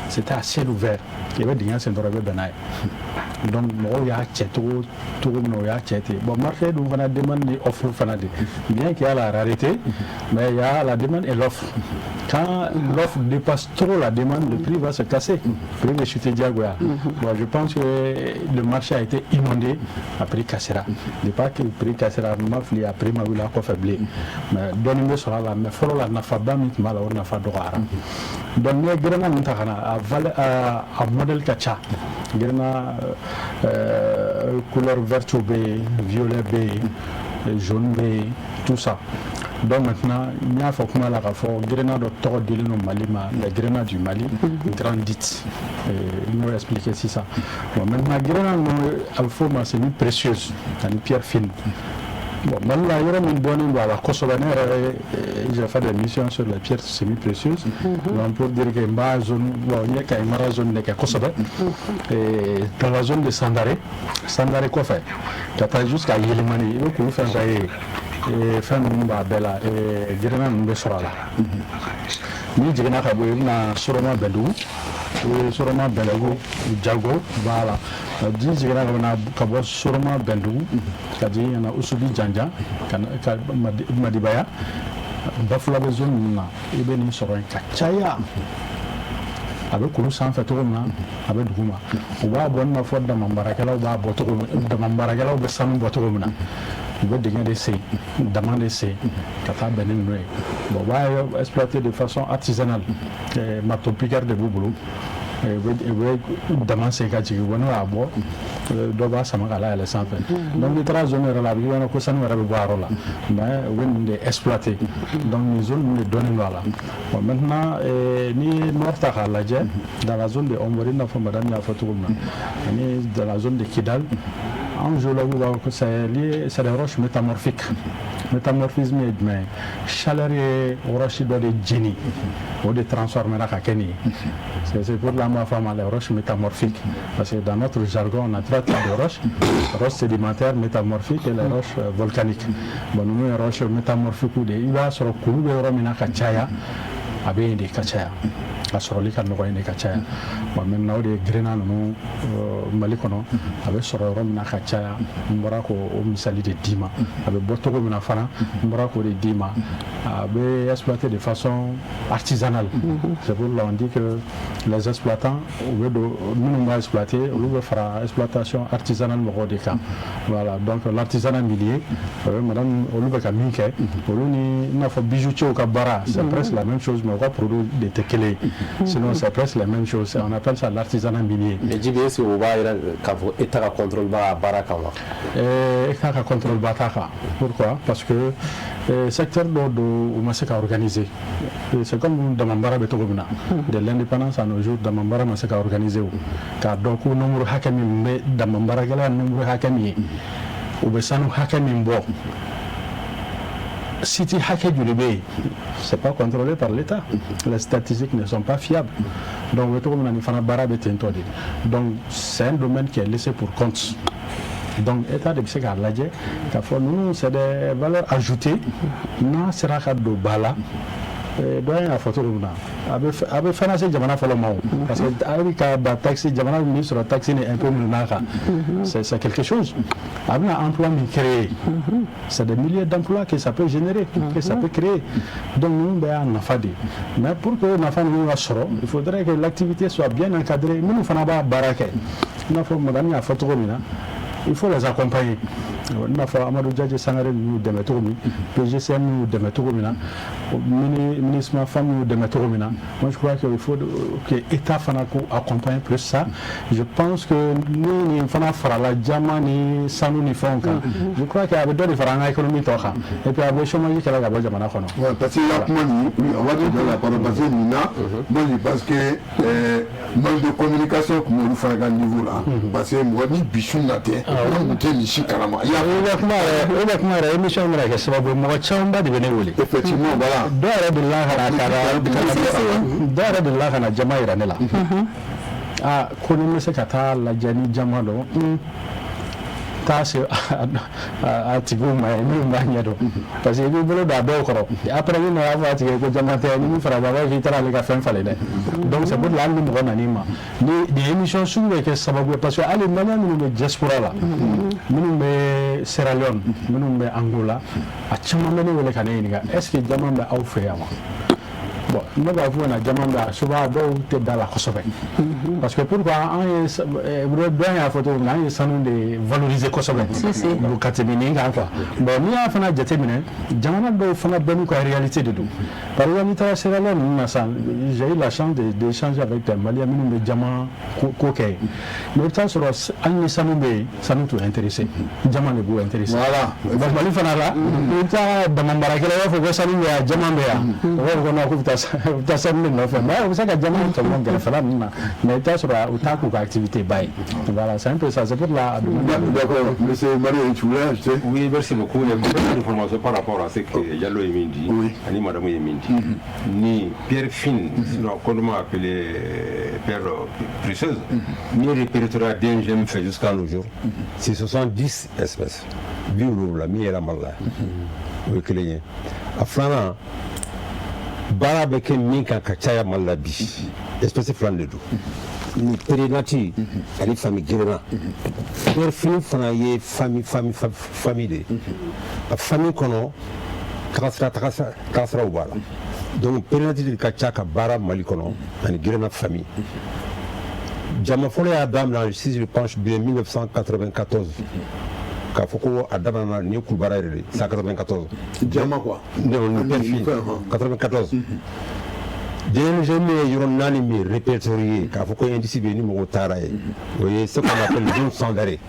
c'était à ciel ouvert il y avait des gens qui s'endoraient benay donc mo ya cheto to no ya chete bon marché donc on a demandé offre fanade bien qu'il y a la rareté mais il y a la demande et l'offre quand l'offre dépasse trop la demande le prix va se casser le prix va chuter diagoya bon je pense que le marché a été inondé à prix cassera de pas que le prix cassera mafli a prix ma wila ko faibli mais donne sur la mais follow la nafa ba mit mala on nafa doara donc ne grena ntakana a modèle kacha grena couleur verte B, violet B, jaune B, tout ça. Donc maintenant, il y a forcément la grenade de tort de Mali, les grenades du Mali, grandite. Il nous expliqué si ça. Bon, maintenant, la grenade, c'est une précieuse, une pierre fine. Bon, maintenant, il y a une bonne à la Kosovo. J'ai fait des missions sur les pierres semi-précieuses. On peut dire qu'il y a une zone, il y a une zone de Kosovo. Et dans la zone de Sandaré quoi faire? Tu as jusqu'à Yelimani, il faut faire ça. Et faire une belle et dire même une sora là. Ni jigna ka bo na soroma belu e soroma belu jago bala di jigna na ka bo soroma belu kadi na usubi janja kan ka madibaya bafula bezon na e be ni soro ka chaya abe kulu sanfɛ cogo min na a bɛ dugu ma u b'a bɔ n'a fɔ damabaarakɛlaw b'a bɔ cogo min damabaarakɛlaw bɛ sanu bɔ cogo min na u bɛ dingɛ de sen dama de sen ka taa bɛn ni ninnu ye bon u b'a exploiter de façon artisanale marteau piqueur de b'u bolo u bɛ dama sen ka jigin n'o y'a bɔ dɔ b'a sama k'a layɛlɛ sanfɛ donc n'i taara zone yɛrɛ la a bɛ ɲɔgɔn ko sanu yɛrɛ bɛ bɔ a yɔrɔ la mais u bɛ nin de exploiter donc nin zone ninnu de dɔnnen don a la bon maintenant n'i ye nord ta k'a lajɛ dans la zone de Ombori i n'a fɔ madame y'a fɔ cogo min na ani dans la zone de Kidal en géologie b'a fɔ ko c'est des roches métamorphiques métamorphisme ye jumɛn ye chaleur ye roche dɔ de jeni o de transformera ka kɛ nin ye c'est pour la an b'a fɔ a ma les roches métamorphiques parce que dans notre jargon on a trois types de roches roches sédimentaires métamorphiques et les roches volcaniques bon ninnu ye roches métamorphiques de i b'a sɔrɔ kuru bɛ yɔrɔ min na ka caya a bɛ yen de ka caya a sɔrɔli ka nɔgɔ yen de ka caya bon maintenant o de ye grenan ninnu Mali kɔnɔ a bɛ sɔrɔ yɔrɔ min na ka caya n bɔra k'o misali de d'i ma a bɛ bɔ cogo min na fana n bɔra k'o de d'i ma a bɛ exploiter de façon artisanale c'est pour là on dit que les exploitants u bɛ don minnu b'a exploiter olu bɛ fara exploitation artisanale mɔgɔw de kan voilà donc l'artisanat minier madame olu bɛ ka min kɛ olu ni i n'a fɔ bijoutiers ka baara c'est presque la même chose mais u ka produit de tɛ kelen ye sinon c'est presque la même chose on appelle ça l'artisanat minier. Mais JB est-ce que vous va quand vous êtes à contrôle bas baraka État à contrôle bas pourquoi parce que secteur d'ordre où on s'est organisé c'est comme dans Mambara Betogomina de l'indépendance à nos jours dans Mambara on s'est organisé car donc au nombre hakami dans Mambara gala nombre hakami ou besanu hakami bo City Hacké du Libé, ce n'est pas contrôlé par l'État. Les statistiques ne sont pas fiables. Donc, c'est un domaine qui est laissé pour compte. Donc, l'État de Bisseka Ladje, nous, c'est des valeurs ajoutées. Non, c'est un de Bala. doyen a fɔ cogo min na a bɛ financé jamana fɔlɔ ma o parce que hali ka da taxe jamana min sɔrɔ taxe ni impôt min n'a kan c'est quelque chose a bɛna emploi min créer c'est des milliers d'emplois que ça peut générer que ça peut créer donc ninnu bɛɛ y'a nafa de mais pour que nafa ninnu ka sɔrɔ il faudrait que l'activité soit bien encadrée minnu fana b'a baara kɛ i n'a fɔ madame y'a fɔ cogo min na il faut les accompagner. Il n'a pas Amadou Djadje Sangare nous demetromina, PGCM nous demetromina, ministre femme nous demetromina. Moi je crois qu'il faut que l'État Fanako accompagne plus ça. Je pense que nous ni fana fera la jama ni sanu ni fonka. Je crois qu'il y a des différents économies toka. Et puis avec chômage qui est là bas jamana kono. Ouais parce qu'il y a on va dire la parole parce que Nina, moi je pense que manque de communication comme nous fait à niveau là. Parce que moi ni bichou naté, on était ici carrément. émission mina kɛ sababu ye mɔgɔ camanba de bɛ ne wele effectivement voilà dɔw yɛrɛ delila ka na jama yira ne la ko ni n bɛ se ka taa lajɛ ni jama dɔn taa se a tigiw ma ye minnu b'a ɲɛ dɔn parce que i b'i bolo don a dɔw kɔrɔ après ni nana fɔ a tigi ye ko jama tɛ ni min fara a b'a k'i taara ale ka fɛn falen dɛ donc c'est pour la hali ni mɔgɔ nan'i ma ni émission sugu bɛ kɛ sababu ye parce que hali maliyɛn minnu bɛ diaspora la minnu bɛ Sierra Leone minnu bɛ Angola a caman bɛ ne wele ka ne ɲininka est ce que jama bɛ aw fɛ yan wa bon ne b'a fɔ na jama bɛ souvent dɔw tɛ da la kosɛbɛ parce que pourquoi an ye dɔn y'a fɔ cogo min na an ye sanu de valoriser kosɛbɛ ka tɛmɛ nin kan quoi bon n'i y'a fana jateminɛ jamana dɔw fana bɛɛ n'u ka réalité de don par exemple n'i taara Sierra Leone ninnu na sisan j'ai eu la chance d'échanger avec des Maliens minnu bɛ jama ko kɛ mais i bɛ taa sɔrɔ hali ni sanu bɛ yen sanu t'u intéressé jama de b'u intéressé voilà donc Mali fana la i bɛ taa damabaarakɛla i b'a fɔ ko sanu bɛ yan jama bɛ yan o b'a fɔ ko non k'u bɛ taa sanu de nɔfɛ mais u bɛ se ka jama tɔmɔ gɛrɛfɛla ninnu na mais i bɛ taa sɔrɔ u t'a k'u ka activité ba ye voilà c'est un peu ça c'est pour la d'accord monsieur Marie tu voulais ajouter oui merci beaucoup il y a beaucoup d'informations par rapport à ce que Diallo Yemin dit ani madame Yemin dit ni pierre fine comment appeler pierre précieuse ni répertoire d'ingénieur fait jusqu'à nos jours c'est 70 espèces bio la mi era malla o kelen a flana bara be ke min ka caya malla bi espèce flan de do ni pérénati ani famille grena pierre fine fana ye famille de a famille kono kasra ubala donc pérénati de ka ka bara mali kono ani grena famille jama folo ya dame dans si je pense bien 1994 ka foko adama ni kubara rele 194 jama quoi non 94 DNG mais yɔrɔ naani min répertorié k'a fɔ ko indice bɛ ni mɔgɔw taara ye o ye ce qu'on appelle zone sans arrêt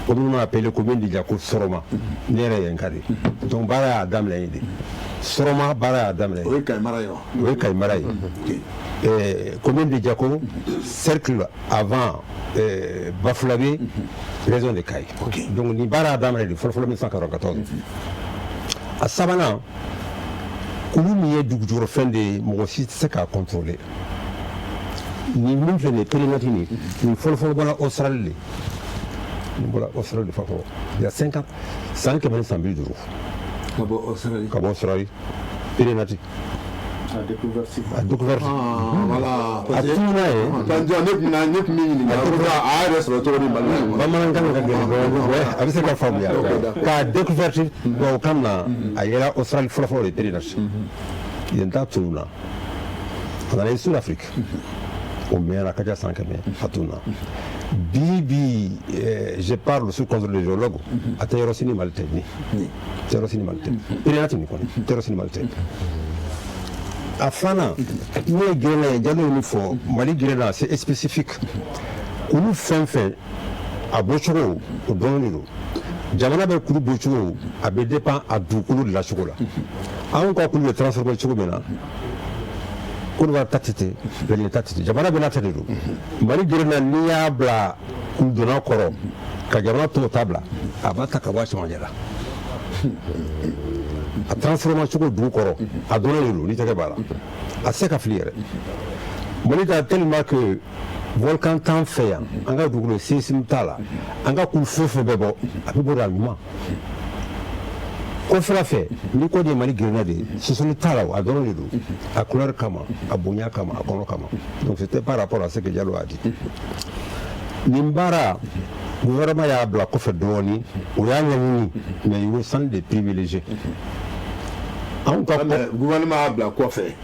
ko minnu b'a appelé commune de Diako Soroma ne yɛrɛ ye n ka de donc baara y'a daminɛ yen de Soroma baara y'a daminɛ o ye Kayi mara ye wa o ye Kayi mara ye commune de Diako cercle avant Bafulabe région de Kayi donc nin baara y'a daminɛ de fɔlɔ-fɔlɔ 1994 a sabanan kulu min ye dugujukɔrɔfɛn de ye mɔgɔ si tɛ se k'a contrôler nin min filɛ nin ye périmètre nin fɔlɔ-fɔlɔ bɔra Australie de nin bɔra Australie de fɔlɔ il y a 5 ans san 150 ka bɔ Australie périmètre a découvert voilà a tununa ye ne tun bɛ ɲininka a yɛrɛ sɔrɔ cogo di Mali la bamanankan ka gɛlɛn dɔɔnin a bɛ se ka faamuya k'a découverte tubabukan na a yera Australie fɔlɔ-fɔlɔ de périmètre yen t'a tununa a nana ye Sud Afrique o mɛnna a ka ca san 100 a tununa bi je parle sous contrôle des géologues a tɛ yɔrɔ si ni Mali tɛ tɛ yɔrɔ si ni Mali tɛ périmètre nin kɔni tɛ yɔrɔ si ni Mali tɛ a filanan ne ye gɛrɛna ye Jalo ye min fɔ Mali gɛrɛna c'est spécifique olu fɛn fɛn a bɔcogo o dɔnnen don jamana bɛ kulu bɔcogo a bɛ dépend a dugukolo dilancogo la anw ka kulu bɛ transformer cogo min na Côte-d'Ivoire ta tɛ ten Benin ta tɛ ten jamana bɛɛ n'a ta de don Mali gɛrɛna n'i y'a bila donna kɔrɔ ka jamana tɔw ta bila a b'a ta ka bɔ a cɛmancɛ la a transformer cogo dugu kɔrɔ a dɔnnen de don ni tɛgɛ b'a la a tɛ se ka fili yɛrɛ Mali ta tellement que volcan t'an fɛ yan an ka dugukolo séisme t'a la an ka kulu fɛn fɛn bɛ bɔ a bɛ bɔ de a ɲuman kɔfɛla fɛ n'i ko de ye Mali gɛrɛna de sɔsɔli t'a la a dɔrɔn de don a couleur kama a bonya kama a kɔnɔ kama donc c'était par rapport à ce que Diallo a dit nin baara gouvernement y'a bila kɔfɛ dɔɔnin o y'a ɲɛɲini mais il veut sans des privilégiés anw ka gouvernement y'a bila kɔfɛ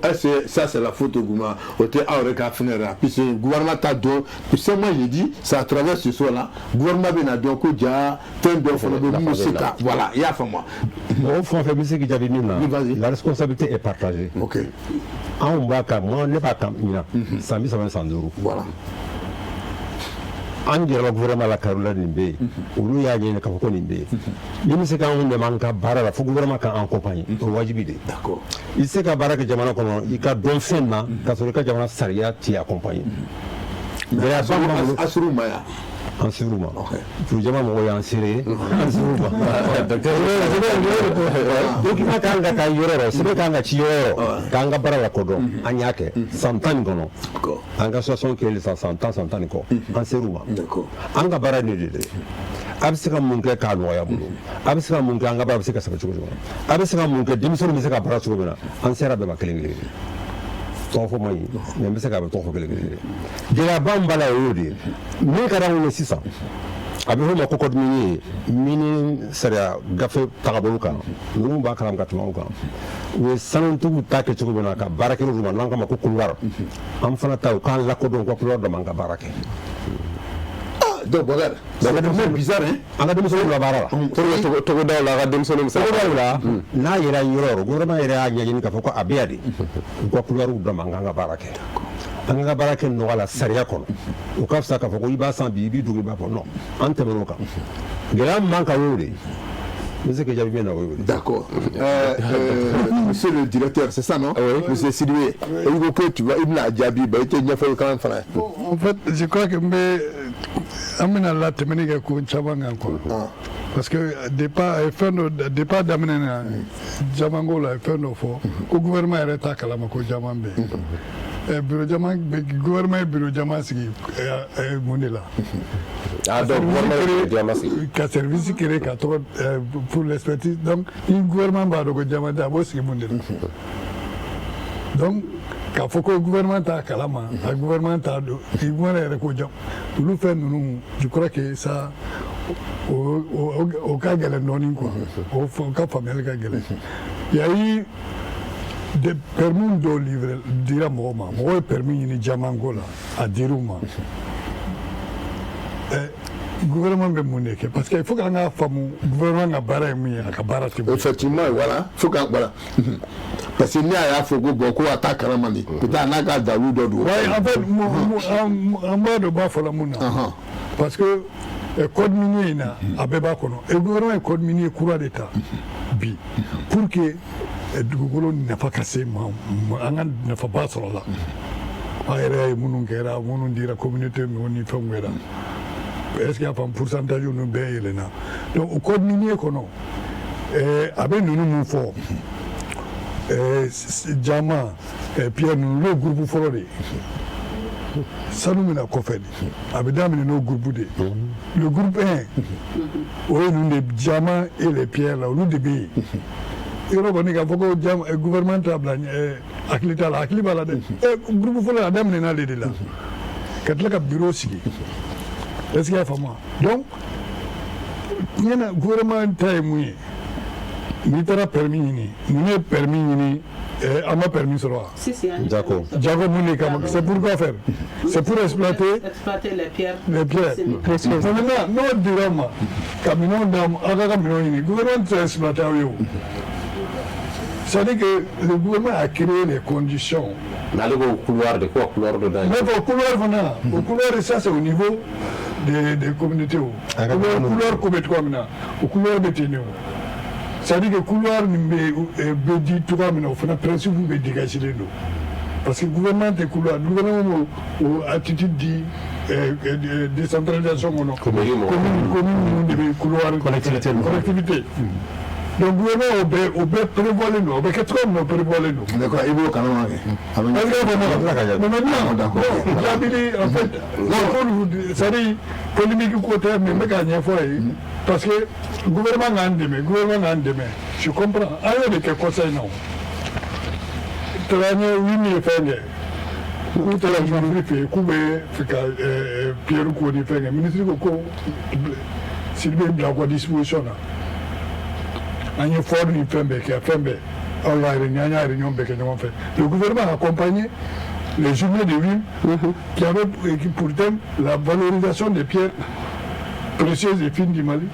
est-ce que ça c'est la faute au gouvernement o tɛ aw yɛrɛ ka fɛngɛ la puisque gouvernement t'a dɔn seulement je dis c'est à travers ce soir là gouvernement bɛ na dɔn ko ja fɛn dɔ fana bɛ mun bɛ se ka voilà i y'a faamu mɔgɔ fɛn o fɛn bɛ se k'i jaabi min na la responsabilité est partagée ok anw b'a kan ne b'a kan ɲina san 30 san 5 voilà an jɛra gouvernement la karula nin bɛ yen olu y'a ɲɛɲini k'a fɔ ko nin bɛ yen ni bɛ se k'anw dɛmɛ an ka baara la fo gouvernement ka accompagner o ye wajibi de ye i tɛ se ka baara kɛ jamana kɔnɔ i ka dɔn fɛn na k'a sɔrɔ i ka jamana sariya t'i accompagner gɛlɛya ba b'an bolo asuru ma yan an ser'u ma furujama mɔgɔw y'an sere an ser'u ma document kan ka taa yɔrɔ yɔrɔ sɛbɛn kan ka ci yɔrɔ yɔrɔ k'an ka baara lakodɔn an y'a kɛ san 10 nin kɔnɔ an ka association kɛlen san 10 nin kɔ an ser'u ma an ka baara de de a bɛ se ka mun kɛ k'a nɔgɔya bolo a bɛ se ka mun kɛ an ka baara bɛ se ka sɛbɛn cogo min na a bɛ se ka mun kɛ denmisɛnninw bɛ se ka baara cogo min na an sera bɛɛ ma kelen kelen tɔgɔ fɔ man ɲi mais n bɛ se k'a bɛ tɔgɔ fɔ kelen kelen gɛlɛyaba min b'a la o y'o de ye min ka d'anw ye sisan a bɛ fɔ o ma ko code minier min ni sariya gafe tagabolo kan ninnu b'a kalama ka tɛmɛ anw kan u ye sanutigiw ta kɛ cogo min na ka baarakɛlaw d'u ma n'an k'a ma ko couloir an fana ta u k'an lakodɔn u ka couloir dama an ka baara kɛ donc Bakari c'est vraiment bizarre hein an ka denmisɛnninw la baara la togodaw la a ka denmisɛnninw bɛ se ka togodaw la n'a yɛrɛ yɔrɔ yɔrɔ gouvernement yɛrɛ y'a ɲɛɲini k'a fɔ ko a bɛ yan de u ka couloirw dama an k'an ka baara kɛ an ka baara kɛ nɔgɔya la sariya kɔnɔ o ka fisa k'a fɔ ko i b'a san bi i b'i dogo i b'a fɔ non an tɛmɛn'o kan gɛlɛya min b'an kan o y'o de ye n bɛ se ka jaabi min na o y'o de ye. D'accord. Monsieur le directeur, c'est ça non? Oui. Monsieur Sidibé, il faut que tu vas il n'a jaabi ba i tɛ ɲɛfɔli k'an fana. En fait, je crois que n bɛ an bɛna la tɛmɛni kɛ ko caman kan quoi. Parce que départ daminɛ na jamanko la a ye fɛn dɔ fɔ ko gouvernement yɛrɛ t'a kalama ko jaman bɛ yen. Gouvernement ye bureau jaman sigi mun de la. donc gouvernement ye jaman sigi. Ka service créé ka tɔgɔ pour l'expertise donc ni gouvernement b'a dɔn ko jaman tɛ a b'o sigi mun de la. Donc k'a fɔ ko gouvernement t'a kalama a gouvernement t'a dɔn gouvernement yɛrɛ ko jam olu fɛn ninnu je crois que ça o ka gɛlɛn dɔɔnin quoi o ka faamuyali ka gɛlɛn il y a eu des permis dɔw livré dira mɔgɔw ma mɔgɔw ye permis ɲini jamanko la a dir'u ma gouvernement bɛ mun de kɛ parce que il faut k'an k'a faamu gouvernement ka baara ye mun ye a ka baara tɛ mun ye. Effectivement voilà faut que voilà parce que ni a y'a fɔ ko bon ko a t'a kalama de peut-être a n'a ka dalu dɔ don. Oui en fait an b'a dɔn b'a fɔla mun na parce que code minier in na a bɛɛ b'a kɔnɔ et gouvernement ye code minier kura de ta bi pour que dugukolo nafa ka se ma an ka nafaba sɔrɔ la an yɛrɛ ye minnu kɛra minnu dira communauté ninnu ni fɛnw kɛra est-ce qu'il y a un pourcentage ninnu bɛɛ yɛlɛnna donc o code minier kɔnɔ a bɛ ninnu mun fɔ jama pierre ninnu n'o groupe fɔlɔ de sanu mina kɔfɛ de a bɛ daminɛ n'o groupe de le groupe 1 o ye ninnu de jama et les pierres la olu de bɛ yen yɔrɔ kɔni k'a fɔ ko gouvernement t'a bila hakili t'a la hakili b'a la dɛ groupe fɔlɔ a daminɛna ale de la ka tila ka bureau sigi est-ce qu'il y a faamu donc tiɲɛna gouvernement ta ye mun ye n'i taara permis ɲini ninnu ye permis ɲini an ma permis sɔrɔ wa. Jago mun de kama c'est pour quoi faire c'est pour exploiter les pierres. maintenant n'o dira ma ka minɛnw d'a ma aw ka minɛnw ɲini gouvernement tɛ exploiter aw ye o. C'est-à-dire que le gouvernement a créé les conditions. Mais allez au couloir de quoi? Couloir de dingue. Mais au couloir, au couloir, ça c'est au niveau des communautés. Au couloir, au couloir de Ténéo. C'est-à-dire que le couloir, il dit tout le monde, il principe vous dégager l'eau. Parce que le gouvernement est couloir, le gouvernement a attitude dit décentralisation, commune, couloir, collectivité. Donc, le gouvernement prévoit les noms, mais qu'est-ce qu'on prévoit les noms? D'accord, il faut quand même. Mais maintenant, en fait, c'est-à-dire, polémique côté, mais parce que le gouvernement a un demain, je comprends. Alors, il y a quelques conseils, non. Il y a 8 000 fingers. Où tu as fait, Pierre Kouni fait, ministre de Sylvain Blago à disposition. On a fait une réunion le gouvernement a accompagné les journées de ville qui avaient pour thème la valorisation des pierres précieuses et fines du Mali.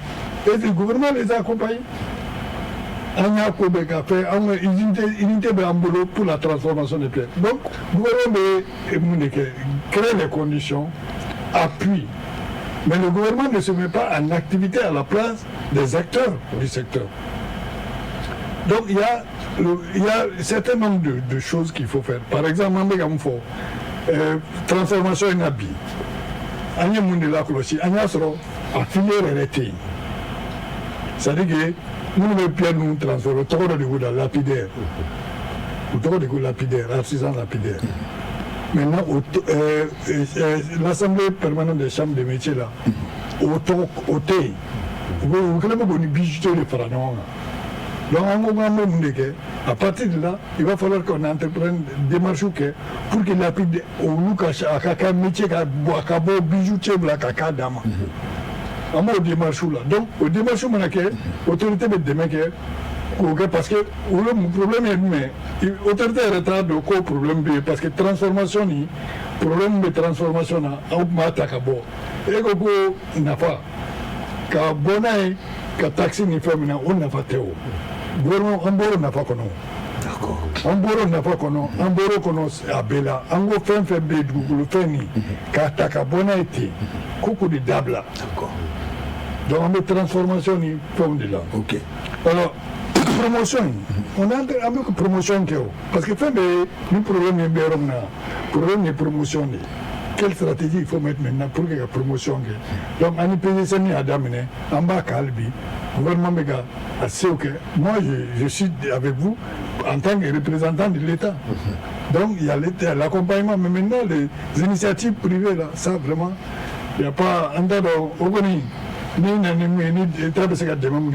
Et le gouvernement les a accompagnés. On a fait une unité pour la transformation des pierres. Donc, le gouvernement crée les conditions, appuie. Mais le gouvernement ne se met pas en activité à la place des acteurs du secteur. Donc il y a un certain nombre de choses qu'il faut faire. Par exemple, transformation en habit. Il y a des gens affiliés à l'été. C'est-à-dire que nous nous transformer autour de lapidaire. Autour de lapidaire, artisan lapidaire. Maintenant, l'Assemblée permanente des chambres de métiers là, au thé, vous avez une bijouterie de Faranon. Donc, à partir de là, il va falloir qu'on entreprenne des démarches pour que la pide au Luka métier bijoutier blaka dama. On a des démarches là. Donc, au démarche l'autorité de demain parce que le problème est mais l'autorité est retard de quoi problème parce que transformation problème de transformation a augmenté kabo. Et que n'a pas ka bonai ka taxi ni femina on n'a pas théo. Gouvernement Amboro n'a pas connu. D'accord. Amboro n'a pas connu. Amboro connaît Abela. Ango fait Google Feni. Kataka Bonaiti. Coucou de Dabla. D'accord. Donc on met transformation ni forme de là. Ok. Alors promotion. On a une promotion parce que fait nous problème est bien problème de promotion. Quelle stratégie il faut mettre maintenant pour que la promotion donc on peut se mettre à damener en bas calbi gouvernement méga assez ok moi je suis avec vous en tant que représentant de l'État donc il y a l'État l'accompagnement mais maintenant les initiatives privées là ça vraiment il n'y a pas un tas d'organismes ni l'État de ce cas de même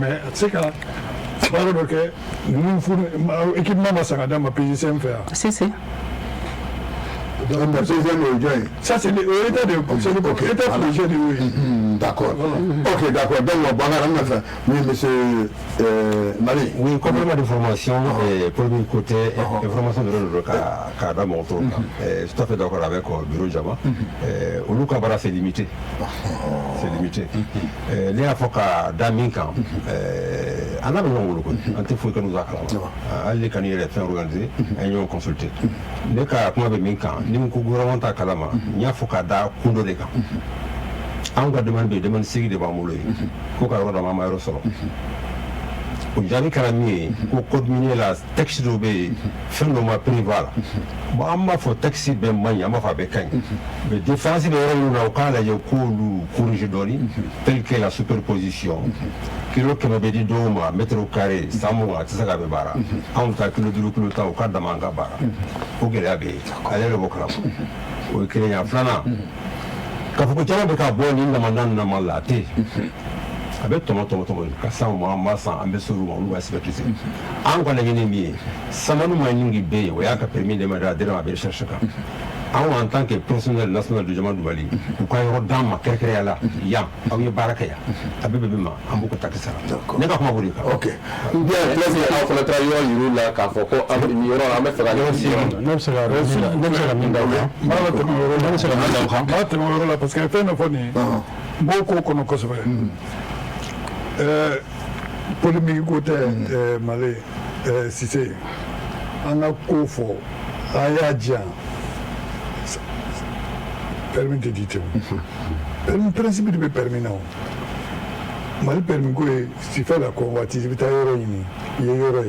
mais c'est que nous équipement ma sagada ma PGCM faire si Ça, c'est l'état de oui. D'accord. Ok, d'accord. Donc, oui, monsieur Mali. Oui, complément d'information, premier côté, information de l'ordre Kada Monto. Je suis tout à fait d'accord avec le bureau Jama. Au Lukabara, c'est limité. C'est limité. Les avocats d'Aminkan, en a besoin de l'autre. Que nous avons allez quand il est organisé, et ont consulté. Les cas, comme avec Minkan, nous avons gouvernement à Kalama, il y a Fokada Kundo de Kam. On va demander si de Bamoulé, Koka Roda Mama Rosolo. Jani Karami, au code minier la texte d'obé, fin de ma privala. Moi, faut taxi ben mania, ma fabrique. Mais défense de l'Europe, il y a corrigé d'ori, tel que la superposition. Kilo que me dit doma, mettre au carré, Samoa, Tsaka Bara, en tant que le Dulukuta au cadre de Manga Bara. Au Gelabe, allez le Bokram. Au Kéria Flana. Quand vous avez un bon ligne de Manan Malate. Avec tomato kasa mo masa ambe suru mo lu aspectise an kwa ngene mi samanu maningi be o ya ka permis de mara de ma be chercher ka en tant que personnel national du Jama du Mali ko yoro dam ma kere yala ya aw ye baraka ya abebe ma ambu ko takisa ne ka kuma buri ka ok bien plaisir aw fana tra yo yiru la ka fo ko am ni yoro am fa ga si nem se la min daw ma la te yoro nem se la min daw ma te yoro la parce que fait no foni beaucoup kono ko so polémique côté Malé si c'est on a kofo ayaja permis de dire le principe de permis non mal permis quoi si fait la convoitise vita yoro ini yoro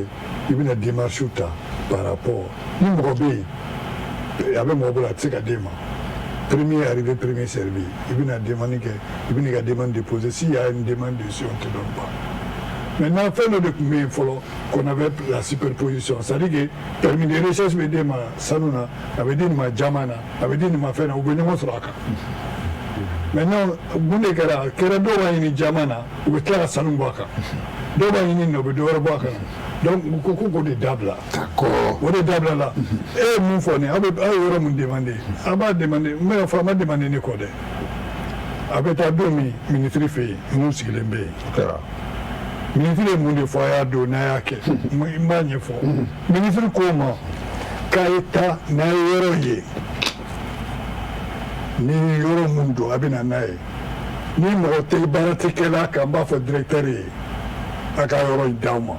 ibina démarche par rapport ni mobile avec mobile tsika dema premier arrivé, premier servi. Il vient à demander que demande déposée. S'il y a une demande dessus, on ne te donne pas. Maintenant, fait le document qu'on avait la superposition. C'est-à-dire que permis de recherche, Sanouna, avait dit ma Jamana, avait dit ma fena, ou bien mon Sraka. Maintenant, Boundé Kera, Kerado ni Jamana, ou Kera Sanumbaka. Doba ni no, Bedora Baka. Donc, beaucoup de dabla. D'accord. On est dabla là. Et mon fone, avec un me demander. Abba demander, mais enfin, m'a demandé ne code. Avec ta demi, ministre fait, nous si l'embé. Ministre de foyer d'Onayake, Manye fo. Ministre comment, Kaita, Nayeroye. Ni Yoro Mundo, Abina Naye. Ni Mote Baratekela, Kamba for directeur. Akayoro Dama.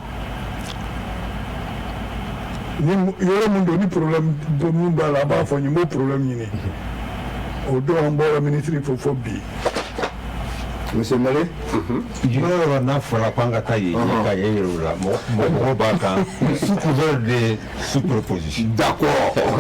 Ni yoro mundo ni problème de mumba là bas fo ni mo problème ni o do on bo ministre for bi monsieur Malé yoro na fala panga tayi ka yero la mo ba ka sous couvert de superposition d'accord d'accord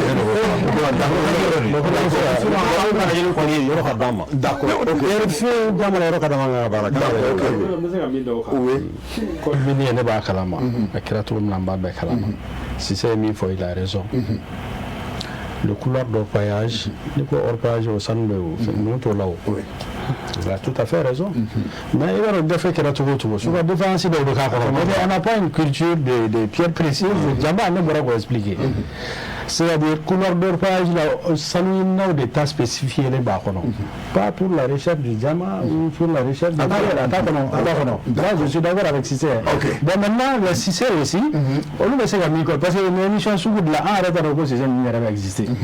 si c'est mis, il a raison. Le couloir d'orpaillage, le couloir d'orpaillage au centre de l'eau, il a tout à fait raison. Mais il y a des faits qui sont tout. Sur la défense, on n'a pas une culture de pierres précieuses. Jamais on ne pourra expliquer. C'est-à-dire couloir d'orpaillage, ça nous a des tas spécifiés les bas. Pas pour la recherche du diamant ou pour la recherche du diamant. Là, je suis d'accord avec Cissé. Bon, maintenant, le Cissé aussi, on lui laisse la micro parce que l'émission sous de la arrête à repos, c'est jamais avait existé. Bon,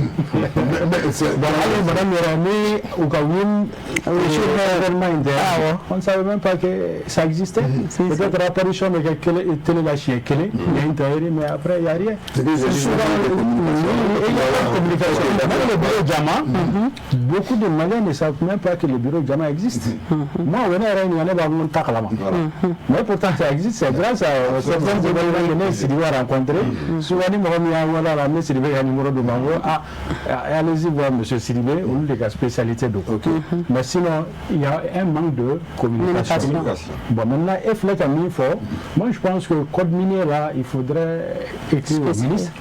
allez, madame Yorami, ou Kawin, on ne savait même pas que ça existait. Peut-être l'apparition de quelqu'un télé la chienne, mais après, il n'y a rien. Beaucoup de Maliens ne savent même pas que le bureau de Jama existe. Moi, mais pourtant ça existe, c'est grâce à certains événements que Sidibé a rencontrés. Souvent, Sidibé a un numéro de Mango. Allez-y voir M. Sidibé, au lieu de la spécialité de côté. Mais sinon, il y a un manque de communication. Bon, maintenant, FLEC a mis fort. Moi, je pense que le code minier, là, il faudrait écrire au ministre.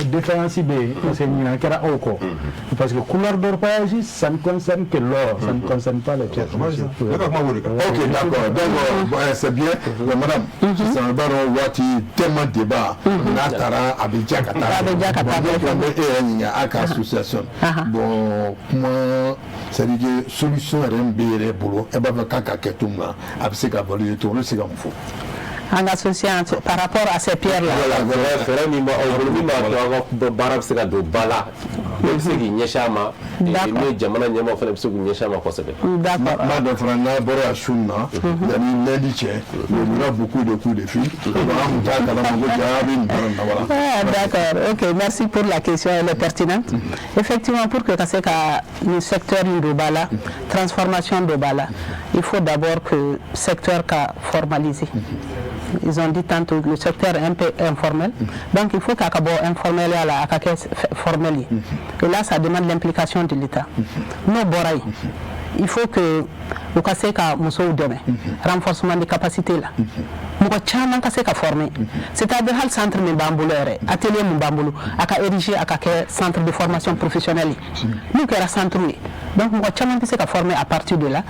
différence parce que nous avons parce que couleur d'orpaillage ça ne concerne que l'or, ça ne concerne pas les pierres. Ok, d'accord. Donc, c'est bien. Mais madame, c'est un baron Wati, tellement débat. Natara, Abidja, association. Bon, comment, c'est-à-dire que solution RMB, les boulots, et bien, quand on a fait ça, c'est comme faux. En associant par rapport à ces pierres-là. D'accord, ok, merci pour la question, elle est pertinente. Effectivement, pour que le secteur Ndobala, transformation Ndobala, il faut d'abord que le secteur soit formalisé. Ils ont dit tantôt que le secteur est un peu informel, donc il faut qu'il y ait informel et formel. Et là, ça demande l'implication de l'État. Nous, Boraï, il faut que le Kaseka Moussou demain, renforcement des capacités là. Nous avons Kaseka formé. C'est-à-dire le centre de Mbamboulou, atelier Mbamboulou, à ériger à centre de formation professionnelle. Nous avons un centre. Donc nous avons Kaseka formé à partir de là,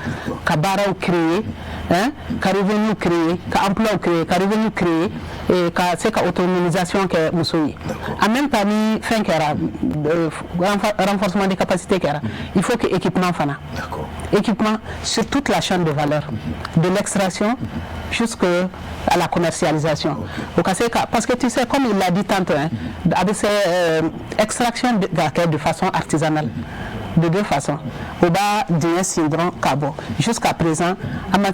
Kabara ou créé, qu'a revenu créé, qu'a emploi créé, qu'a revenu créé, et qu'a autonomisation que Moussou. En même temps, renforcement des capacités, il faut que l'équipement fana. Équipement sur toute la chaîne de valeur, de l'extraction jusqu'à la commercialisation. Parce que tu sais, comme il l'a dit tantôt, avec ces extractions de façon artisanale, de deux façons. Au bas d'un syndrome cabo. Jusqu'à présent, les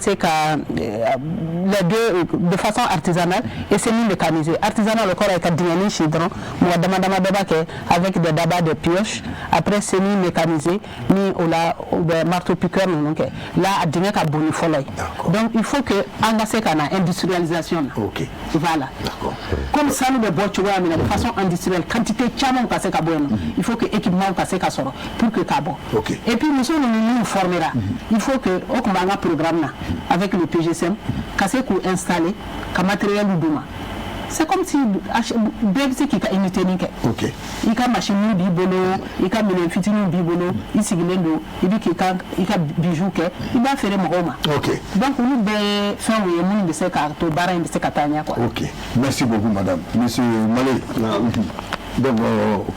deux de façon artisanale et semi-mécanisée. Artisanal, le corps est un syndrome, avec des dabas de pioche, après semi-mécanisé, ni au marteau-piqueur, là, à dîner à bonifoler. Donc, il faut que on a industrialisation. Ok. Voilà. Comme ça, nous, de façon industrielle, quantité de il faut que l'équipement passe à soro pour que cabo. Et puis, nous formera. Il faut que, au programme avec le PGCM, casser pour installer, comme matériel ou douma. C'est comme si BFC qui a imité Nika. Il y a machine bibolo, il y a une fitine bibolo, il y a bijoux, il va faire mon Roma. Donc, nous devons faire de ces cartes, barres de ces catania. Merci beaucoup, madame. Monsieur Malé. Donc,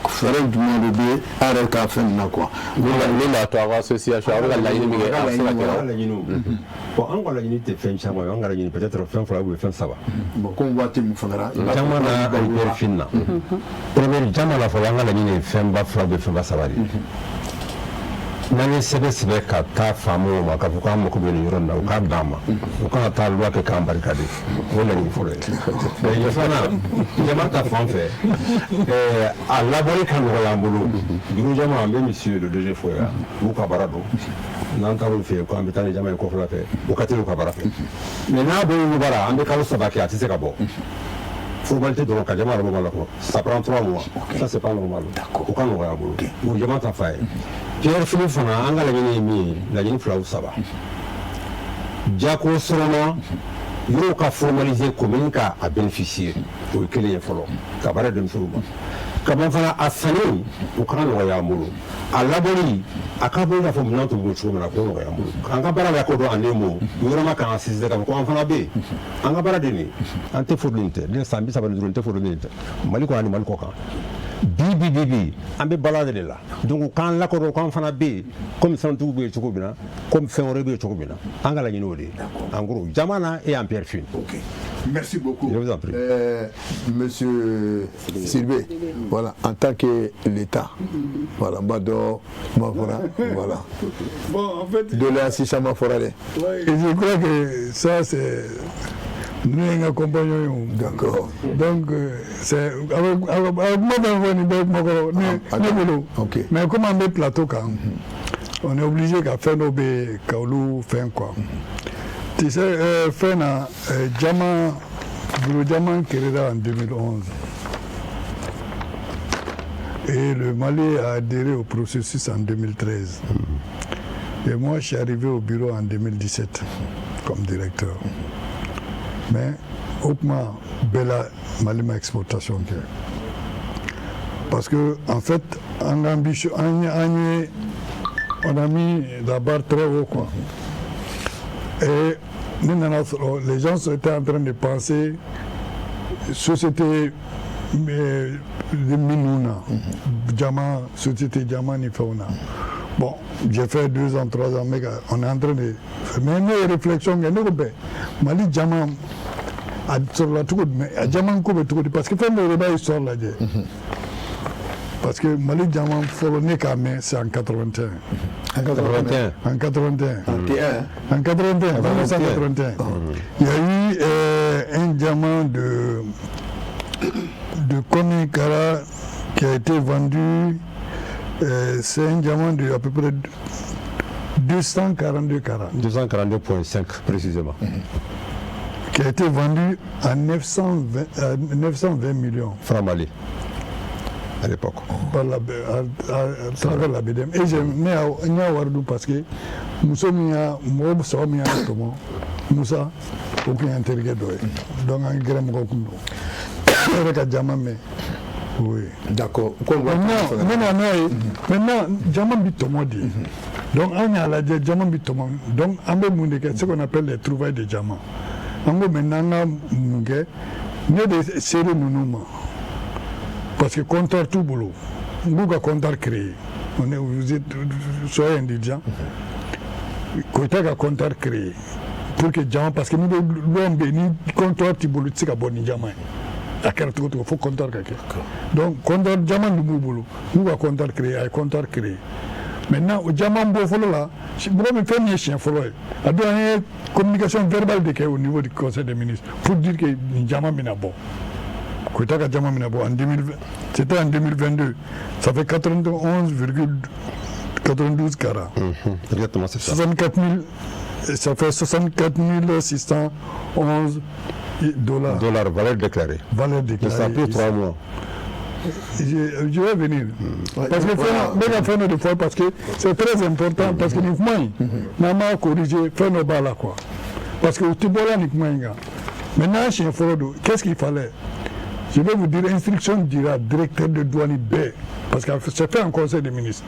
faire du monde de arrêter à faire quoi. Nous avons association avec la bon, on va la unité fait ça, on va la unité peut-être fin fois ou fin ça va. Bon, comme voit il me faudra. Jamana a fina. Premier jamana faut la unité fin bas fois de fin ça va. Nani sebe ka ta famu ma ka fuka mo ko be ni ronda ka dama o ka ta loi ke ka barikade wala ni fole mais yo fana jama ta fanfe à labori kan wala mbulu duru jama ambe monsieur le DG Foya bu ka barado nan ta wol fe ko ambe tan jama ko fala fe o ka telu ka bara fe mais na bo ni bara ambe ka so bakati ati se ka bo formalité de l'occasion, ça prend 3 mois. Ça, c'est pas normal. D'accord. Pourquoi nous voyons le diamant a fait. Pierre-Philippe Fana, on a la ligne Flaou Saba. Diako Solomon, il y a formalisé commune qui a bénéficié pour que les follow. Cabaret de Mfouba. Comment faire à Sani, au Kran Royamolo, à Labori, à Cabo la Fomant de Bouchou, la Royamolo. En Cabara la Codo en Nemo, il y a un can assisté comme quoi en Fanabé. En Cabara Deni, Antefourlinte, les Sambis avaient une Antefourlinte, Maliko Animal Coca. Bibi, on peut balader là. Donc quand la Codo en Fanabé, comme Santoubé Chocobina, comme Féorébé Chocobina, en Galaninodi, en gros, Jamana et en Pierre Fin. Merci beaucoup. Je vous en prie. Monsieur Sylvé, voilà, en tant que l'État, voilà, Mbado, Mafora, voilà. Bon, en fait. De l'assistance Mafora. Et je crois que ça, c'est. Nous accompagnons. D'accord. Donc, c'est. Avec moi, mais comme on met plateau, on est obligé de faire nos baies, faire quoi. Tu sais, fait un diamant Kereda en 2011. Et le Mali a adhéré au processus en 2013. Et moi, je suis arrivé au bureau en 2017 comme directeur. Mais, au moins, Bella Malima Exportation. Parce que, en fait, on a mis la barre très haut, quoi. Et les gens étaient en train de penser société de Minouna, société Diamant Nifauna. Bon, j'ai fait 2 ans, 3 ans, mais on est en train de faire une réflexion. Mali Diamant sur la tour, mais Diamant parce que le débat il sort là. Parce que Mali Diamant Folloné Kamé, c'est en 81. En 81. En 81. Il y a eu un diamant de Koni Kara qui a été vendu. C'est un diamant de à peu près 242 carats. 242,5 précisément. Qui a été vendu à 920 millions. Francs Mali. À l'époque. À travers la BDM. Et j'ai mis à Wardou parce que Moussa Mia, Moussa, aucun interrogé. Donc, un grand Mokokundo. Avec un diamant, mais. Oui. D'accord. Maintenant, diamant bitomodi. Donc, on a la diamant bitomodi. Donc, on a ce qu'on appelle les trouvailles de diamants. On a maintenant des séries nounouma. Parce que compteur tout boulot. Nous avons compteur créé. Vous êtes soyez indigents. Quand on a compteur créé. Pour que diamant, parce que nous avons béni compteur tout boulot, c'est un bon diamant. Il faut compteur quelqu'un. Donc, compteur diamant du boulot. Nous avons compteur créé, un compteur créé. Maintenant, au diamant bofolo là, je vais faire un chien follow. Il y a une communication verbale au niveau du Conseil des ministres pour dire que le diamant est bon. C'était en 2022. Ça fait 91,92 carats. Exactement, c'est ça. 64 000, ça fait 64 611 dollars. Valeur déclarée. Valeur déclarée. Ça fait 3 mois. Je vais venir. Parce que parce que c'est très important. Parce que nous avons corrigé, faire nos bas là quoi. Parce que maintenant, chez Forodo, qu'est-ce qu'il fallait? Je vais vous dire, instruction dira directeur de douane B, parce que c'est fait en conseil des ministres.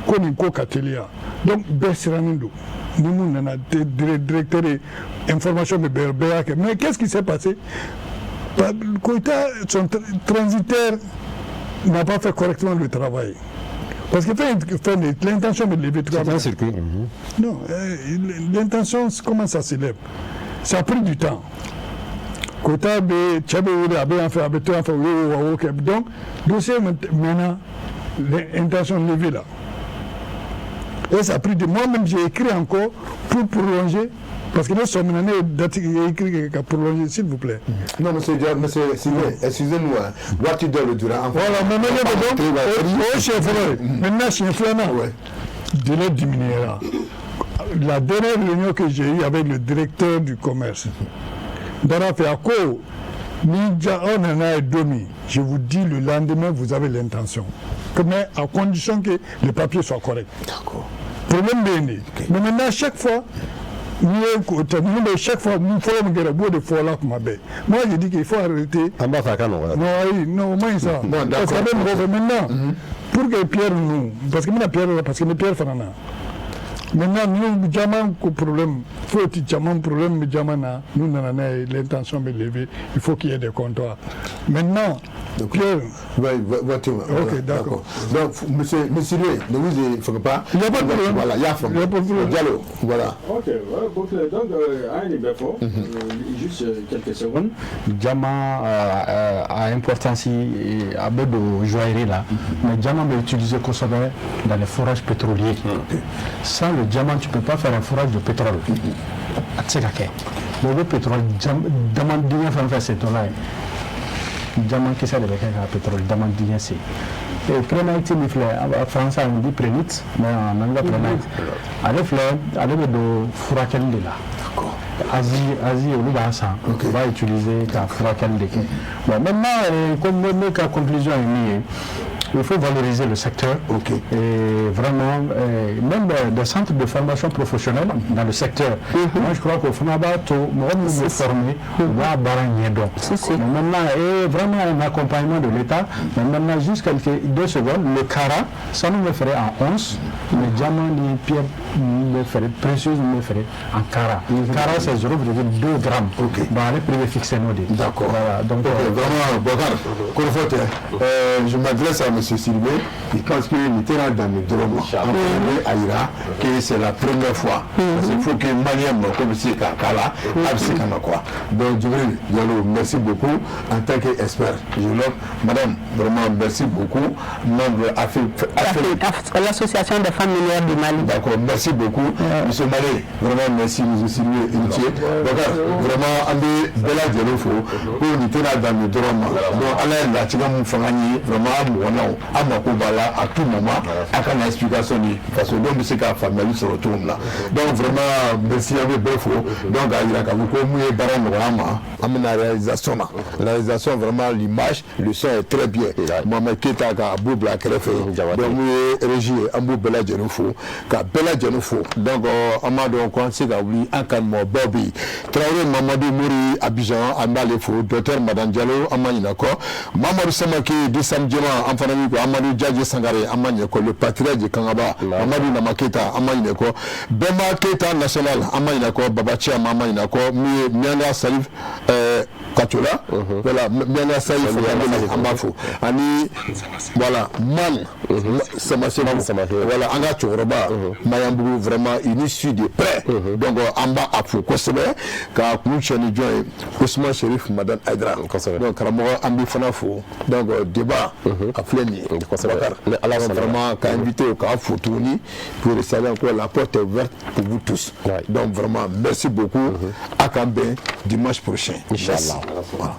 Koniko Katelia. Donc, B Siranindou. Nous avons directeur d'information de BRBA. Mais qu'est-ce qui s'est passé? Koïta, son transitaire, n'a pas fait correctement le travail. Parce que l'intention de lever tout ça. Non, l'intention, comment ça s'élève? Ça a pris du temps. Donc, dossier maintenant, l'intention de lever là. Et ça a pris de moi-même, j'ai écrit encore pour prolonger. Parce que nous sommes en année écrit pour prolonger, s'il vous plaît. Non, monsieur, excusez-nous, what le Durand. Voilà, maintenant, chez Flana, délai diminuera. La dernière réunion que j'ai eue avec le directeur du commerce, je vous dis le lendemain, vous avez l'intention. Mais à condition que le papier soit correct. D'accord. Problème béni. Mais maintenant, chaque fois, chaque fois, nous faisons des fois là. Moi, je dis qu'il faut arrêter. Non, moins ça. Parce que maintenant, pour que Pierre nous. Parce que Pierre Fanana. Maintenant, nous, diamant, problème, faut que diamant, problème, diamant, nous avons l'intention de lever, il faut qu'il y ait des comptoirs. Maintenant, Pierre. Ok, d'accord. Donc, monsieur Louis, ne vous inquiétez pas. Il n'y a pas de problème. Voilà, il y a un dialogue. Voilà. Ok, donc, à un niveau, juste quelques secondes. Diamant a importance à de joaillerie là, mais diamant est utilisé consommer dans les forages pétroliers. Sans le diamant, tu ne peux pas faire un forage de pétrole. Le pétrole, diamant, c'est ton là. Diamant qui sert de pétrole, diamant, c'est. Et prénite, en français, on dit prénite, mais en anglais, prénite. Allez, de forakel de là. D'accord. Asie, on va utiliser ta forakel de là. Bon, maintenant, comme la conclusion est mise, il faut valoriser le secteur. Et vraiment, même des centres de formation professionnelle dans le secteur. Moi, je crois qu'au FNABA, tout le monde est formé, va baragner donc. Maintenant, et vraiment un accompagnement de l'État. Mais maintenant, juste quelques 2 secondes, le CARA, ça nous le ferait en once, les diamants, les pierres, les ferait précieuses, nous le ferait en CARA. CARA, c'est 0,2 grammes. Dans les privés fixés, nous dit. D'accord. Voilà, donc, vraiment, Bokar, je m'adresse à M. Sylvain, qui pense qu'il était dans le drôme. Aïra, que c'est la première fois. Parce qu'il faut que Malien, comme c'est Kakala, donc, Djibril Diallo, merci beaucoup en tant qu'expert. Madame, vraiment, merci beaucoup. Membre de l'association des femmes minières du Mali. D'accord, merci beaucoup. Monsieur Malé, vraiment, merci, M. Sylvain Initié. Vraiment, André Bella Diallo, pour nous tenir dans le drôme. Donc, Alain, la Tigam Fangani, vraiment, à Makobala, à tout moment, à une explication, parce que donc, c'est qu'à famille se retourne là. Donc, vraiment, merci à vous, Befo. Donc, il y a beaucoup de baron, à la réalisation. La réalisation, vraiment, l'image, le son est très bien. Mohamed Keita, Abou Black, donc, régie, Abou Bella Djenofo, Bella Djenofo. Donc, Amadou, on commence à oublier un calme, Bobby. Traoré, Mamadou Mouri, Abidjan, Amalefo, docteur Madame Diallo, Amanako, Mamadou Samaki, Dissam Djema, Amfanamiko, Amadou Djadji Sangare, Amaneko, le patriarche de Kangaba, Amadou Namaketa, Amaneko, Bema Keita National, Amanako, Babachia, Amanako, Miana Salif, Katola, voilà, Miana Salif, Amafo, Ani, voilà, Man, Samasé, voilà, Anga Tchoroba, Mayambou, vraiment, il suit de près, donc, Amba Afo, Kosebe, car Kouchani Joy, Ousmane Chérif, Madame Aydra, donc, Ramora Ambi Fanafo, donc, débat, à Fléni, alors, vraiment, qu'à inviter au cas Foutouni, pour savoir encore la porte est ouverte pour vous tous. Donc, vraiment, merci beaucoup. À Kambé, dimanche prochain. Inch'Allah. Voilà.